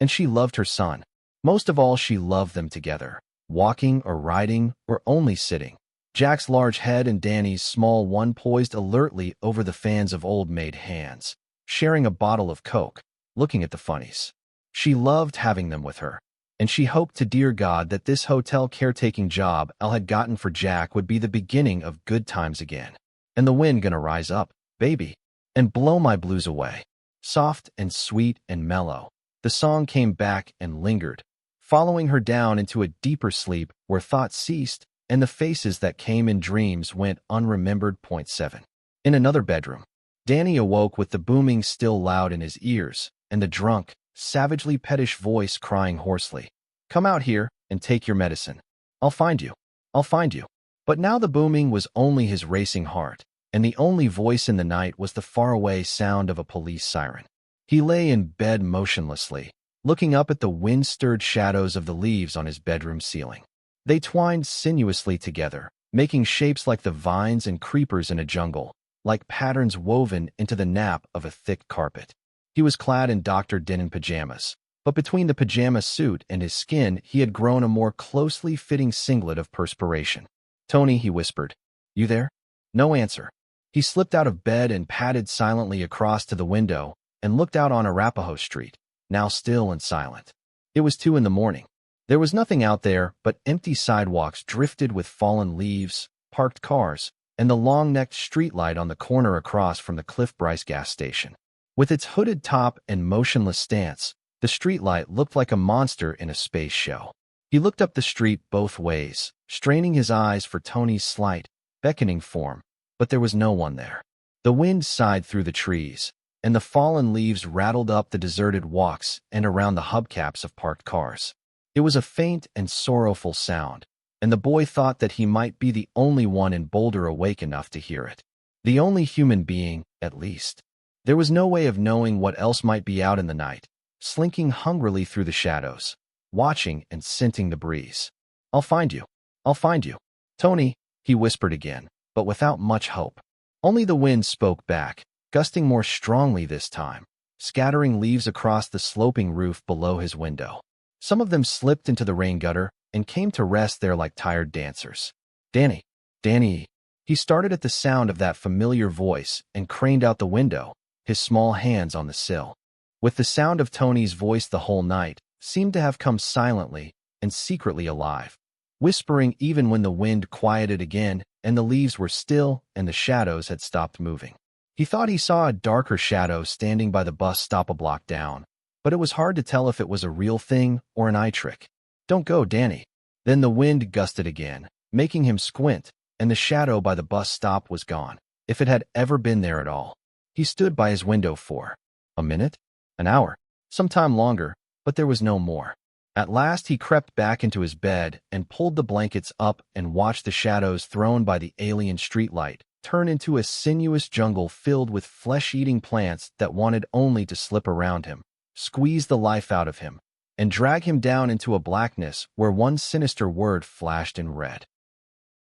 And she loved her son. Most of all, she loved them together, walking or riding or only sitting. Jack's large head and Danny's small one poised alertly over the fans of old maid hands, sharing a bottle of Coke, looking at the funnies. She loved having them with her, and she hoped to dear God that this hotel caretaking job Al had gotten for Jack would be the beginning of good times again. And the wind gonna rise up, baby, and blow my blues away. Soft and sweet and mellow, the song came back and lingered, following her down into a deeper sleep where thought ceased and the faces that came in dreams went unremembered. 7. In another bedroom, Danny awoke with the booming still loud in his ears and the drunk, savagely pettish voice crying hoarsely, "Come out here and take your medicine. I'll find you. I'll find you." But now the booming was only his racing heart, and the only voice in the night was the faraway sound of a police siren. He lay in bed motionlessly, looking up at the wind-stirred shadows of the leaves on his bedroom ceiling. They twined sinuously together, making shapes like the vines and creepers in a jungle, like patterns woven into the nap of a thick carpet. He was clad in Dr. Denim pajamas, but between the pajama suit and his skin he had grown a more closely fitting singlet of perspiration. "Tony," he whispered. "You there?" No answer. He slipped out of bed and padded silently across to the window and looked out on Arapahoe Street, now still and silent. It was 2 in the morning. There was nothing out there but empty sidewalks drifted with fallen leaves, parked cars, and the long-necked streetlight on the corner across from the Cliff Bryce gas station. With its hooded top and motionless stance, the streetlight looked like a monster in a space show. He looked up the street both ways, straining his eyes for Tony's slight, beckoning form, but there was no one there. The wind sighed through the trees, and the fallen leaves rattled up the deserted walks and around the hubcaps of parked cars. It was a faint and sorrowful sound, and the boy thought that he might be the only one in Boulder awake enough to hear it. The only human being, at least. There was no way of knowing what else might be out in the night, slinking hungrily through the shadows, watching and scenting the breeze. "I'll find you. I'll find you. Tony," he whispered again, but without much hope. Only the wind spoke back, gusting more strongly this time, scattering leaves across the sloping roof below his window. Some of them slipped into the rain gutter and came to rest there like tired dancers. "Danny, Danny." He started at the sound of that familiar voice and craned out the window, his small hands on the sill. With the sound of Tony's voice the whole night seemed to have come silently and secretly alive, whispering even when the wind quieted again and the leaves were still and the shadows had stopped moving. He thought he saw a darker shadow standing by the bus stop a block down, but it was hard to tell if it was a real thing or an eye trick. "Don't go, Danny." Then the wind gusted again, making him squint, and the shadow by the bus stop was gone, if it had ever been there at all. He stood by his window for a minute, an hour, some time longer, but there was no more. At last he crept back into his bed and pulled the blankets up and watched the shadows thrown by the alien streetlight turn into a sinuous jungle filled with flesh-eating plants that wanted only to slip around him, squeeze the life out of him, and drag him down into a blackness where one sinister word flashed in red.